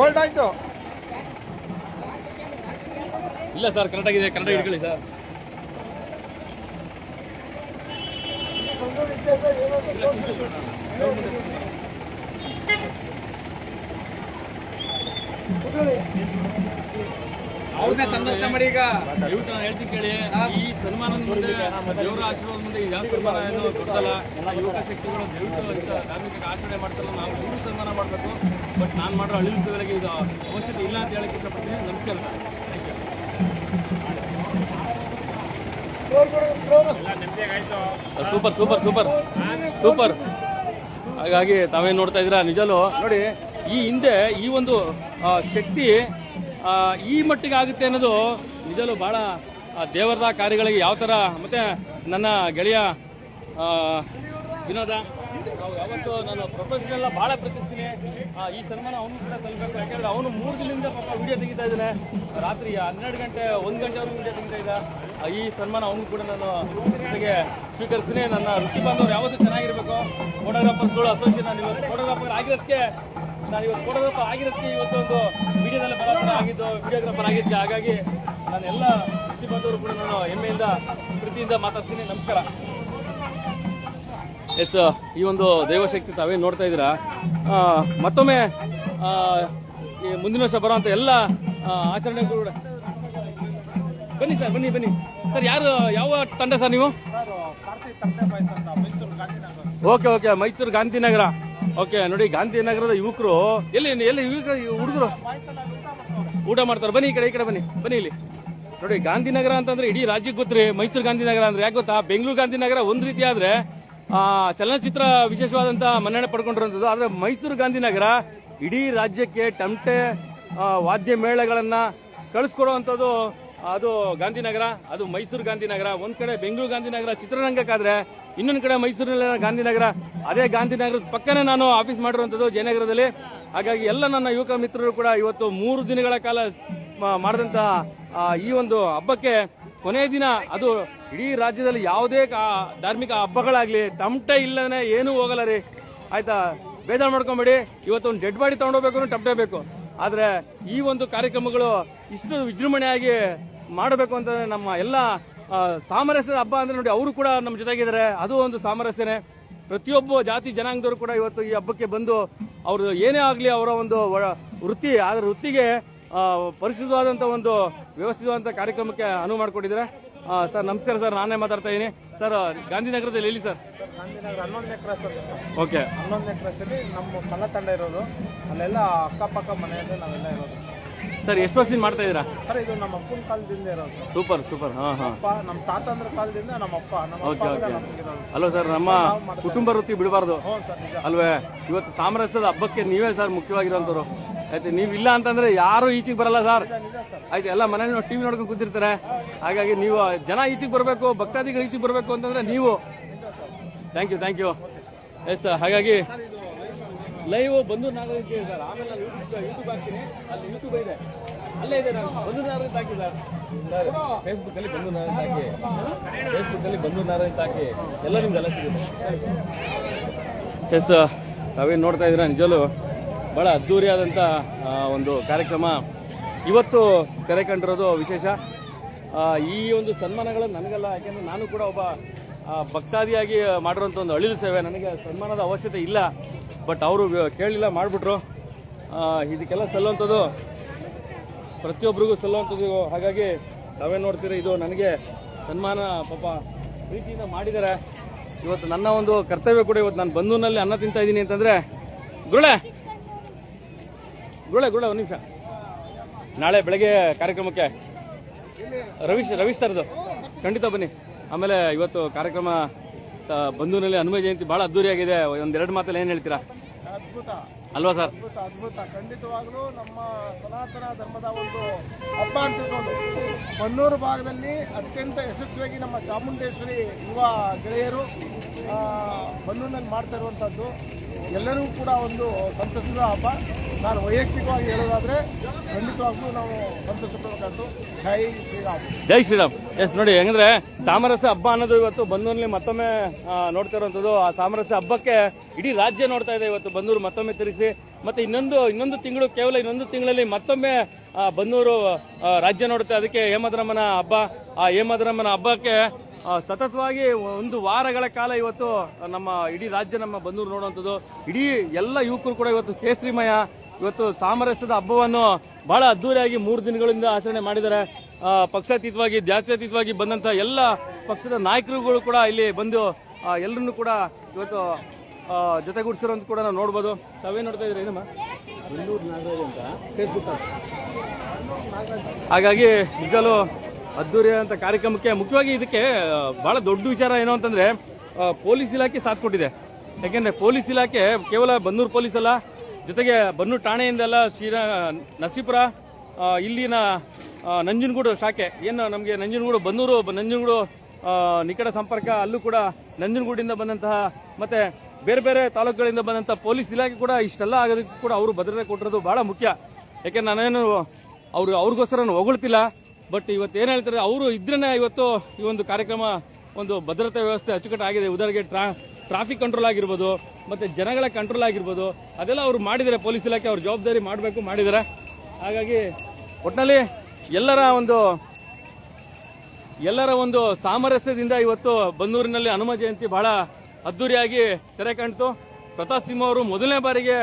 ಓಲ್ಡ್ ಆಯ್ತು. ಇಲ್ಲ ಸರ್, ಕರೆಕ್ಟ್ ಆಗಿದೆ, ಕರೆಕ್ಟ್ ಇಟ್ಕೊಳ್ಳಿ ಸರ್. ಅವ್ರನ್ನೇ ಸಂದರ್ಶನ ಮಾಡಿ. ಈಗ ದಯವಿಟ್ಟು ನಾನು ಹೇಳ್ತೀನಿ ಕೇಳಿ, ಈ ಸನ್ಮಾನದ ಮುಂದೆ, ದೇವರ ಆಶೀರ್ವಾದ ಮುಂದೆ ಯಾವ ಸನ್ಮಾನ ಏನು ಗೊತ್ತಲ್ಲ. ಯುವಕ ಶಕ್ತಿಗಳು ದಯವಿಟ್ಟು ಇಂಥ ಧಾರ್ಮಿಕ ಆಚರಣೆ ಮಾಡ್ತಾರಲ್ಲ, ನಾವು ಇನ್ನೂ ಸನ್ಮಾನ ಮಾಡಬೇಕು. ಬಟ್ ನಾನು ಮಾಡೋ ಅಳಿಲು ಸೇವೆಗೆ ಇದು ಅವಶ್ಯಕತೆ ಇಲ್ಲ ಅಂತ ಹೇಳಕ್ಕೆ ಇಷ್ಟಪಡ್ತೀನಿ. ನಮಸ್ಕಾರ. Thank you. Super super super super. ಹಾಗಾಗಿ ತಾವೇನು ನೋಡ್ತಾ ಇದ್ದೀರಾ, ನಿಜಲು ನೋಡಿ ಈ ಹಿಂದೆ ಈ ಒಂದು ಶಕ್ತಿ ಈ ಮಟ್ಟಿಗೆ ಆಗುತ್ತೆ ಅನ್ನೋದು ನಿಜಲು ಬಹಳ ದೇವರದ ಕಾರ್ಯಗಳಿಗೆ ಯಾವ ಥರ. ಮತ್ತೆ ನನ್ನ ಗೆಳೆಯ ವಿನೋದ, ನಾವು ಯಾವತ್ತು ನಾನು ಪ್ರೊಫೆಷನಲ್ ಬಹಳ ಪ್ರೀತಿಸ್ತೀನಿ. ಈ ಸನ್ಮಾನ ಅವನು ಕೂಡ ತಲುಪಬೇಕು, ಯಾಕೆಂದ್ರೆ ಅವನು 3 ದಿನದಿಂದ ಪಾಪ ವಿಡಿಯೋ ತೆಗಿತಾ ಇದ್ದಾನೆ. ರಾತ್ರಿ 12 ಗಂಟೆ 1 ಗಂಟೆವರೆಗೂ ವಿಡಿಯೋ ತೆಗಿತಾ ಇದ್ದ. ಈ ಸನ್ಮಾನ ಅವನು ಕೂಡ ನಾನು ಜೊತೆಗೆ ಸ್ವೀಕರಿಸ್ತೀನಿ. ನನ್ನ ವೃತ್ತಿ ಬಾಂಧವರು ಯಾವತ್ತೂ ಚೆನ್ನಾಗಿರ್ಬೇಕು. ಫೋಟೋಗ್ರಾಫರ್ಸ್ಗಳು ಅಸೋಸಿಯೇಷನ್, ನಾನು ಇವತ್ತು ಫೋಟೋಗ್ರಾಫರ್ ಆಗಿರೋದಕ್ಕೆ ಇವತ್ತು ಒಂದು ವಿಡಿಯೋದಲ್ಲಿ ಆಗಿದ್ದು ವಿಡಿಯೋಗ್ರಾಫರ್ ಆಗಿದ್ದೆ. ಹಾಗಾಗಿ ನಾನು ಎಲ್ಲ ವೃತ್ತಿ ಬಾಂಧವರು ಕೂಡ ನಾನು ಹೆಮ್ಮೆಯಿಂದ ಪ್ರೀತಿಯಿಂದ ಮಾತಾಡ್ತೀನಿ. ನಮಸ್ಕಾರ. ಎಸ್, ಈ ಒಂದು ದೈವಶಕ್ತಿ ತಾವೇನು ನೋಡ್ತಾ ಇದ್ದೀರಾ. ಮತ್ತೊಮ್ಮೆ ಈ ಮುಂದಿನ ವರ್ಷ ಬರುವಂತ ಎಲ್ಲ ಆಚರಣೆಗಳು ಕೂಡ ಬನ್ನಿ ಸರ್, ಬನ್ನಿ ಬನ್ನಿ ಸರ್. ಯಾರು ಯಾವ ತಂಡ ಸರ್ ನೀವು? Okay okay, Mysuru Gandhinagar. Okay ನೋಡಿ, ಗಾಂಧಿನಗರದ ಯುವಕರು ಎಲ್ಲಿ ಎಲ್ಲಿ ಹುಡುಗರು ಊಟ ಮಾಡ್ತಾರೆ. ಬನ್ನಿ ಈ ಕಡೆ ಬನ್ನಿ ಬನ್ನಿ. ಇಲ್ಲಿ ನೋಡಿ, ಗಾಂಧಿನಗರ ಅಂತಂದ್ರೆ ಇಡೀ ರಾಜ್ಯಕ್ಕೆ ಗೊತ್ತ್ರಿ. ಮೈಸೂರು ಗಾಂಧಿನಗರ ಅಂದ್ರೆ ಯಾಕೆ ಗೊತ್ತಾ? ಬೆಂಗಳೂರು ಗಾಂಧಿನಗರ ಒಂದ್ ರೀತಿ ಆದ್ರೆ ಚಲನಚಿತ್ರ ವಿಶೇಷವಾದಂತಹ ಮನ್ನಣೆ ಪಡ್ಕೊಂಡಿರುವಂತದ್ದು. ಆದ್ರೆ ಮೈಸೂರು ಗಾಂಧಿನಗರ ಇಡೀ ರಾಜ್ಯಕ್ಕೆ ಟಮಟೆ ವಾದ್ಯ ಮೇಳಗಳನ್ನ ಕಳಿಸ್ಕೊಡುವಂಥದ್ದು. ಅದು ಗಾಂಧಿನಗರ, ಅದು ಮೈಸೂರು ಗಾಂಧಿನಗರ. ಒಂದ್ ಕಡೆ ಬೆಂಗಳೂರು ಗಾಂಧಿನಗರ ಚಿತ್ರರಂಗಕ್ಕಾದ್ರೆ, ಇನ್ನೊಂದ್ ಕಡೆ ಮೈಸೂರಿನ ಗಾಂಧಿನಗರ. ಅದೇ ಗಾಂಧಿನಗರದ ಪಕ್ಕನೇ ನಾನು ಆಫೀಸ್ ಮಾಡಿರುವಂತದ್ದು ಜಯನಗರದಲ್ಲಿ. ಹಾಗಾಗಿ ಎಲ್ಲ ನನ್ನ ಯುವಕ ಮಿತ್ರರು ಕೂಡ ಇವತ್ತು 3 ದಿನಗಳ ಕಾಲ ಮಾಡಿದಂತ ಈ ಒಂದು ಹಬ್ಬಕ್ಕೆ ಕೊನೆಯ ದಿನ, ಅದು ಇಡೀ ರಾಜ್ಯದಲ್ಲಿ ಯಾವುದೇ ಧಾರ್ಮಿಕ ಹಬ್ಬಗಳಾಗ್ಲಿ ಟಮಟೆ ಇಲ್ಲದೇ ಏನೂ ಹೋಗಲ್ಲ ರೀ. ಆಯ್ತಾ, ಬೇಜಾರು ಮಾಡ್ಕೊಂಬೇಡಿ. ಇವತ್ತು ಒಂದು ಡೆಡ್ ಬಾಡಿ ತಗೊಂಡೋಗ್ಬೇಕು, ಟಮಟೆ ಬೇಕು. ಆದ್ರೆ ಈ ಒಂದು ಕಾರ್ಯಕ್ರಮಗಳು ಇಷ್ಟು ವಿಜೃಂಭಣೆಯಾಗಿ ಮಾಡಬೇಕು ಅಂತಂದ್ರೆ ನಮ್ಮ ಎಲ್ಲ ಸಾಮರಸ್ಯದ ಹಬ್ಬ ಅಂದ್ರೆ ನೋಡಿ, ಅವರು ಕೂಡ ನಮ್ಮ ಜೊತೆಗಿದ್ದಾರೆ. ಅದು ಒಂದು ಸಾಮರಸ್ಯನೇ. ಪ್ರತಿಯೊಬ್ಬ ಜಾತಿ ಜನಾಂಗದವರು ಕೂಡ ಇವತ್ತು ಈ ಹಬ್ಬಕ್ಕೆ ಬಂದು ಅವರು ಏನೇ ಆಗಲಿ ಅವರ ಒಂದು ವೃತ್ತಿ, ಅದರ ವೃತ್ತಿಗೆ ಪರಿಶುದ್ಧವಾದಂಥ ಒಂದು ವ್ಯವಸ್ಥಿತವಾದಂಥ ಕಾರ್ಯಕ್ರಮಕ್ಕೆ ಅನುವು ಮಾಡಿಕೊಟ್ಟಿದ್ದಾರೆ. ಸರ್ ನಮಸ್ಕಾರ ಸರ್, ನಾನೇ ಮಾತಾಡ್ತಾ ಇದ್ದೀನಿ ಸರ್. ಗಾಂಧಿನಗರದಲ್ಲಿ ಎಲ್ಲಿ ಸರ್? ಗಾಂಧಿನಗರ 11ನೇ ಕ್ರಾಸ್ ಅಂತ ಸರ್. ಓಕೆ, 11ನೇ ಕ್ರಾಸಲ್ಲಿ ನಮ್ಮ ಕನ್ನಡ ತಂಡ ಇರೋದು. ಅಲ್ಲೆಲ್ಲ ಅಕ್ಕಪಕ್ಕ ಮನೆಯಲ್ಲೇ ನಾವೆಲ್ಲ ಇರೋದು ಸರ್. ಎಷ್ಟು ವರ್ಷದಿಂದ ಮಾಡ್ತಾ ಇದ್ದೀರಾ ಸರ್? ಇದು ನಮ್ಮ ಅಪ್ಪನ ಕಾಲದಿಂದ ಇರೋದು ಸರ್. Super super. ಅಪ್ಪ ನಮ್ಮ ತಾತಂದ್ರ ಕಾಲದಿಂದ ನಮ್ಮ ಅಪ್ಪ ಓಕೆ ಓಕೆ. ಅಲ್ವಾ ಸರ್, ನಮ್ಮ ಕುಟುಂಬ ವೃತ್ತಿ ಬಿಡಬಾರ್ದು ಅಲ್ವೇ? ಇವತ್ತು ಸಾಮರಸ್ಯದ ಹಬ್ಬಕ್ಕೆ ನೀವೇ ಸರ್ ಮುಖ್ಯವಾಗಿರೋಂಥವ್ರು. ಆಯ್ತು, ನೀವಿಲ್ಲ ಅಂತಂದ್ರೆ ಯಾರು ಈಚೆಗೆ ಬರಲ್ಲ ಸರ್. ಆಯ್ತು, ಎಲ್ಲ ಮನೇಲಿ ಟಿವಿ ನೋಡ್ಕೊಂಡು ಕೂತಿರ್ತಾರೆ. ಹಾಗಾಗಿ ನೀವು ಜನ ಈಚೆಗೆ ಬರಬೇಕು, ಭಕ್ತಾದಿಗಳು ಈಚೆಗೆ ಬರಬೇಕು ಅಂತಂದ್ರೆ ನೀವು. Thank you. ಎಸ್, ಹಾಗಾಗಿ ಲೈವ್ ಬಂದೂರು ನಾಗರಿಕ ಇದೆ ಸರ್. ಆಮೇಲೆ ನಾನು ಯೂಟ್ಯೂಬ್ ಹಾಕ್ತೀನಿ, ಅಲ್ಲಿ ಯೂಟ್ಯೂಬ್ ಇದೆ, ಅಲ್ಲೇ ಇದೆ. ನಾನು ಬಂದೂರು ನಾಗರಿಕ ಹಾಕಿ ಸರ್. ಫೇಸ್ಬುಕ್ ಅಲ್ಲಿ ಬಂದೂರು ನಾಗರಿಕ ಹಾಕಿ, ಎಲ್ಲ ನಿಮ್ಗೆಲ್ಲ ಸಿಗುತ್ತೆ. ಎಸ್, ತಾವೇನು ನೋಡ್ತಾ ಇದ್ದೀರಾ, ನಿಜಲು ಬಹಳ ಅದ್ದೂರಿಯಾದಂಥ ಒಂದು ಕಾರ್ಯಕ್ರಮ ಇವತ್ತು ತೆರೆ ಕಂಡಿರೋದು ವಿಶೇಷ. ಈ ಒಂದು ಸನ್ಮಾನಗಳು ನನಗಲ್ಲ, ಯಾಕೆಂದ್ರೆ ನಾನು ಕೂಡ ಒಬ್ಬ ಭಕ್ತಾದಿಯಾಗಿ ಮಾಡಿರೋಂಥ ಒಂದು ಅಳಿಲು ಸೇವೆ. ನನಗೆ ಸನ್ಮಾನದ ಅವಶ್ಯಕತೆ ಇಲ್ಲ, ಬಟ್ ಅವರು ಕೇಳಲಿಲ್ಲ, ಮಾಡಿಬಿಟ್ರು. ಇದಕ್ಕೆಲ್ಲ ಸಲ್ಲುವಂಥದ್ದು ಪ್ರತಿಯೊಬ್ಬರಿಗೂ ಸಲ್ಲುವಂಥದ್ದು. ಹಾಗಾಗಿ ತಾವೇನು ನೋಡ್ತೀರಿ, ಇದು ನನಗೆ ಸನ್ಮಾನ ಪಾಪ ಪ್ರೀತಿಯಿಂದ ಮಾಡಿದ್ದಾರೆ. ಇವತ್ತು ನನ್ನ ಒಂದು ಕರ್ತವ್ಯ ಕೂಡ. ಇವತ್ತು ನಾನು ಬಂದೂರಿನಲ್ಲಿ ಅನ್ನ ತಿಂತಾ ಇದ್ದೀನಿ ಅಂತಂದರೆ, ಗುರುಳೆ ಒಂದು ನಿಮಿಷ, ನಾಳೆ ಬೆಳಗ್ಗೆ ಕಾರ್ಯಕ್ರಮಕ್ಕೆ ರವೀಶ್ ಸರ್ದು ಖಂಡಿತ ಬನ್ನಿ. ಆಮೇಲೆ ಇವತ್ತು ಕಾರ್ಯಕ್ರಮ ಬಂದೂರಿನಲ್ಲಿ ಹನುಮ ಜಯಂತಿ ಬಹಳ ಅದ್ದೂರಿಯಾಗಿದೆ. 1-2 ಮಾತಲ್ಲಿ ಏನು ಹೇಳ್ತೀರಾ? ಅದ್ಭುತ ಅಲ್ವಾ ಸರ್? ಅದ್ಭುತ. ಖಂಡಿತವಾಗ್ಲೂ ನಮ್ಮ ಸನಾತನ ಧರ್ಮದ ಒಂದು ಹಬ್ಬ ಅಂತ ತಿಳ್ಕೊಂಡು ಬನ್ನೂರು ಭಾಗದಲ್ಲಿ ಅತ್ಯಂತ ಯಶಸ್ವಿಯಾಗಿ ನಮ್ಮ ಚಾಮುಂಡೇಶ್ವರಿ ಯುವ ಗೆಳೆಯರು ಬನ್ನೂರಿನಲ್ಲಿ ಮಾಡ್ತಾ ಇರುವಂಥದ್ದು ಎಲ್ಲರಿಗೂ ಕೂಡ ಒಂದು ಸಂತಸದ ಹಬ್ಬ. ನಾನು ವೈಯಕ್ತಿಕವಾಗಿ ಹೇಳೋದಾದ್ರೆ ಖಂಡಿತವಾಗ್ಲೂ ನಾವು ಸಂತೋಷ ಪಡಬೇಕಾದ್ದು. ಜೈ ಶ್ರೀರಾಮ್. ಎಸ್, ನೋಡಿ ಹೆಂಗಂದ್ರೆ ಸಾಮರಸ್ಯ ಹಬ್ಬ ಅನ್ನೋದು ಇವತ್ತು ಬನ್ನೂರಲ್ಲಿ ಮತ್ತೊಮ್ಮೆ ನೋಡ್ತಾ ಇರುವಂತದ್ದು. ಆ ಸಾಮರಸ್ಯ ಹಬ್ಬಕ್ಕೆ ಇಡೀ ರಾಜ್ಯ ನೋಡ್ತಾ ಇದೆ. ಇವತ್ತು ಬನ್ನೂರು ಮತ್ತೊಮ್ಮೆ ತಿರುಗಿಸಿ, ಮತ್ತೆ ಇನ್ನೊಂದು ತಿಂಗಳು, ಕೇವಲ ಇನ್ನೊಂದು ತಿಂಗಳಲ್ಲಿ ಮತ್ತೊಮ್ಮೆ ಬನ್ನೂರು ರಾಜ್ಯ ನೋಡುತ್ತೆ. ಅದಕ್ಕೆ ಹೇಮದ್ರಮ್ಮನ ಹಬ್ಬ. ಆ ಹೇಮದ್ರಮ್ಮನ ಹಬ್ಬಕ್ಕೆ ಸತತವಾಗಿ 1 ವಾರಗಳ ಕಾಲ ಇವತ್ತು ನಮ್ಮ ಇಡೀ ರಾಜ್ಯ ನಮ್ಮ ಬನ್ನೂರು ನೋಡುವಂಥದ್ದು. ಇಡೀ ಎಲ್ಲ ಯುವಕರು ಕೂಡ ಇವತ್ತು ಕೇಸರಿಮಯ, ಇವತ್ತು ಸಾಮರಸ್ಯದ ಹಬ್ಬವನ್ನು ಬಹಳ ಅದ್ದೂರಿಯಾಗಿ 3 ದಿನಗಳಿಂದ ಆಚರಣೆ ಮಾಡಿದ್ದಾರೆ. ಪಕ್ಷಾತೀತವಾಗಿ, ಜಾತ್ಯತೀತವಾಗಿ ಬಂದಂತ ಎಲ್ಲ ಪಕ್ಷದ ನಾಯಕರುಗಳು ಕೂಡ ಇಲ್ಲಿ ಬಂದು ಎಲ್ಲರನ್ನು ಕೂಡ ಇವತ್ತು ಜೊತೆಗೂಡಿಸಿರೋಂತ ಕೂಡ ನಾವು ನೋಡ್ಬೋದು. ತಾವೇನು ನೋಡ್ತಾ ಇದ್ರಿ ಏನಮ್ಮ? ಬನ್ನೂರು ನಾಗರಾಜ್ ಅಂತ ಫೇಸ್ಬುಕ್. ಹಾಗಾಗಿ ನಿಜಲು ಅದ್ದೂರಿಯಾದಂಥ ಕಾರ್ಯಕ್ರಮಕ್ಕೆ ಮುಖ್ಯವಾಗಿ ಇದಕ್ಕೆ ಬಹಳ ದೊಡ್ಡ ವಿಚಾರ ಏನು ಅಂತಂದ್ರೆ ಪೊಲೀಸ್ ಇಲಾಖೆ ಸಾಥ್ ಕೊಟ್ಟಿದೆ. ಯಾಕೆಂದ್ರೆ ಪೊಲೀಸ್ ಇಲಾಖೆ ಕೇವಲ ಬನ್ನೂರು ಪೊಲೀಸ್ ಅಲ್ಲ, ಜೊತೆಗೆ ಬನ್ನೂರು ಠಾಣೆಯಿಂದಲ್ಲ, ನರಸೀಪುರ, ಇಲ್ಲಿನ ನಂಜನಗೂಡು ಶಾಖೆ ಏನು ನಮಗೆ ನಂಜನಗೂಡು ನಿಕಟ ಸಂಪರ್ಕ, ಅಲ್ಲೂ ಕೂಡ ನಂಜನಗೂಡಿಂದ ಬಂದಂತಹ ಮತ್ತೆ ಬೇರೆ ಬೇರೆ ತಾಲೂಕುಗಳಿಂದ ಬಂದಂತಹ ಪೊಲೀಸ್ ಇಲಾಖೆ ಕೂಡ ಇಷ್ಟೆಲ್ಲ ಆಗೋದಕ್ಕೆ ಕೂಡ ಅವರು ಭದ್ರತೆ ಕೊಟ್ಟಿರೋದು ಬಹಳ ಮುಖ್ಯ. ಯಾಕೆಂದ್ರೆ ನಾನೇನು ಅವ್ರಿಗೋಸ್ಕರ ಹೊಗಳ್ತಿಲ್ಲ, ಬಟ್ ಇವತ್ತು ಏನ್ ಹೇಳ್ತಾರೆ, ಅವರು ಇದ್ರೇನೆ ಇವತ್ತು ಈ ಒಂದು ಕಾರ್ಯಕ್ರಮ ಒಂದು ಭದ್ರತಾ ವ್ಯವಸ್ಥೆ ಅಚ್ಚುಕಟ್ಟಾಗಿದೆ. ಉದಾಹರಣೆಗೆ ಟ್ರಾಫಿಕ್ ಕಂಟ್ರೋಲ್ ಆಗಿರ್ಬೋದು, ಮತ್ತೆ ಜನಗಳ ಕಂಟ್ರೋಲ್ ಆಗಿರ್ಬೋದು, ಅದೆಲ್ಲ ಅವರು ಮಾಡಿದ್ದಾರೆ. ಪೊಲೀಸ್ ಇಲಾಖೆ ಅವ್ರ ಜವಾಬ್ದಾರಿ ಮಾಡಿದ್ದಾರೆ. ಹಾಗಾಗಿ ಒಟ್ಟಿನಲ್ಲಿ ಎಲ್ಲರ ಒಂದು ಸಾಮರಸ್ಯದಿಂದ ಇವತ್ತು ಬನ್ನೂರಿನಲ್ಲಿ ಹನುಮ ಜಯಂತಿ ಬಹಳ ಅದ್ದೂರಿಯಾಗಿ ತೆರೆ ಕಾಣ್ತು. ಪ್ರತಾಪ್ ಸಿಂಹ ಅವರು ಮೊದಲನೇ ಬಾರಿಗೆ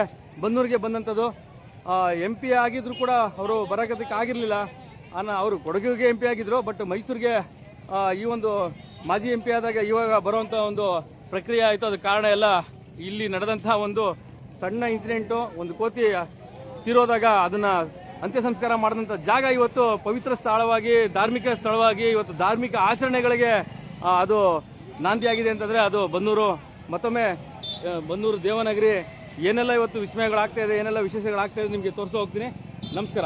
ಬನ್ನೂರಿಗೆ ಬಂದಂಥದ್ದು. MP ಆಗಿದ್ರು ಕೂಡ ಅವರು ಬರಕದಕ್ಕೆ ಆಗಿರಲಿಲ್ಲ. ಅವರು ಕೊಡಗಿಗೆ MP ಆಗಿದ್ರು, ಬಟ್ ಮೈಸೂರಿಗೆ ಈ ಒಂದು ಮಾಜಿ MP ಆದಾಗ ಇವಾಗ ಬರುವಂತ ಒಂದು ಪ್ರಕ್ರಿಯೆ ಆಯಿತು. ಅದಕ್ಕೆ ಕಾರಣ ಎಲ್ಲ ಇಲ್ಲಿ ನಡೆದಂತಹ ಒಂದು ಸಣ್ಣ ಇನ್ಸಿಡೆಂಟು, ಒಂದು ಕೋತಿ ತೀರೋದಾಗ ಅದನ್ನ ಅಂತ್ಯ ಸಂಸ್ಕಾರ ಮಾಡಿದಂಥ ಜಾಗ ಇವತ್ತು ಪವಿತ್ರ ಸ್ಥಳವಾಗಿ, ಧಾರ್ಮಿಕ ಸ್ಥಳವಾಗಿ, ಇವತ್ತು ಧಾರ್ಮಿಕ ಆಚರಣೆಗಳಿಗೆ ಅದು ನಾಂದಿಯಾಗಿದೆ ಅಂತಂದ್ರೆ ಅದು ಬನ್ನೂರು. ಮತ್ತೊಮ್ಮೆ ಬನ್ನೂರು ದೇವನಗರಿ ಏನೆಲ್ಲ ಇವತ್ತು ವಿಸ್ಮಯಗಳಾಗ್ತಾ ಇದೆ, ಏನೆಲ್ಲ ವಿಶೇಷಗಳಾಗ್ತಾ ಇದೆ ನಿಮಗೆ ತೋರಿಸ್ತಾ ಹೋಗ್ತೀನಿ. ನಮಸ್ಕಾರ.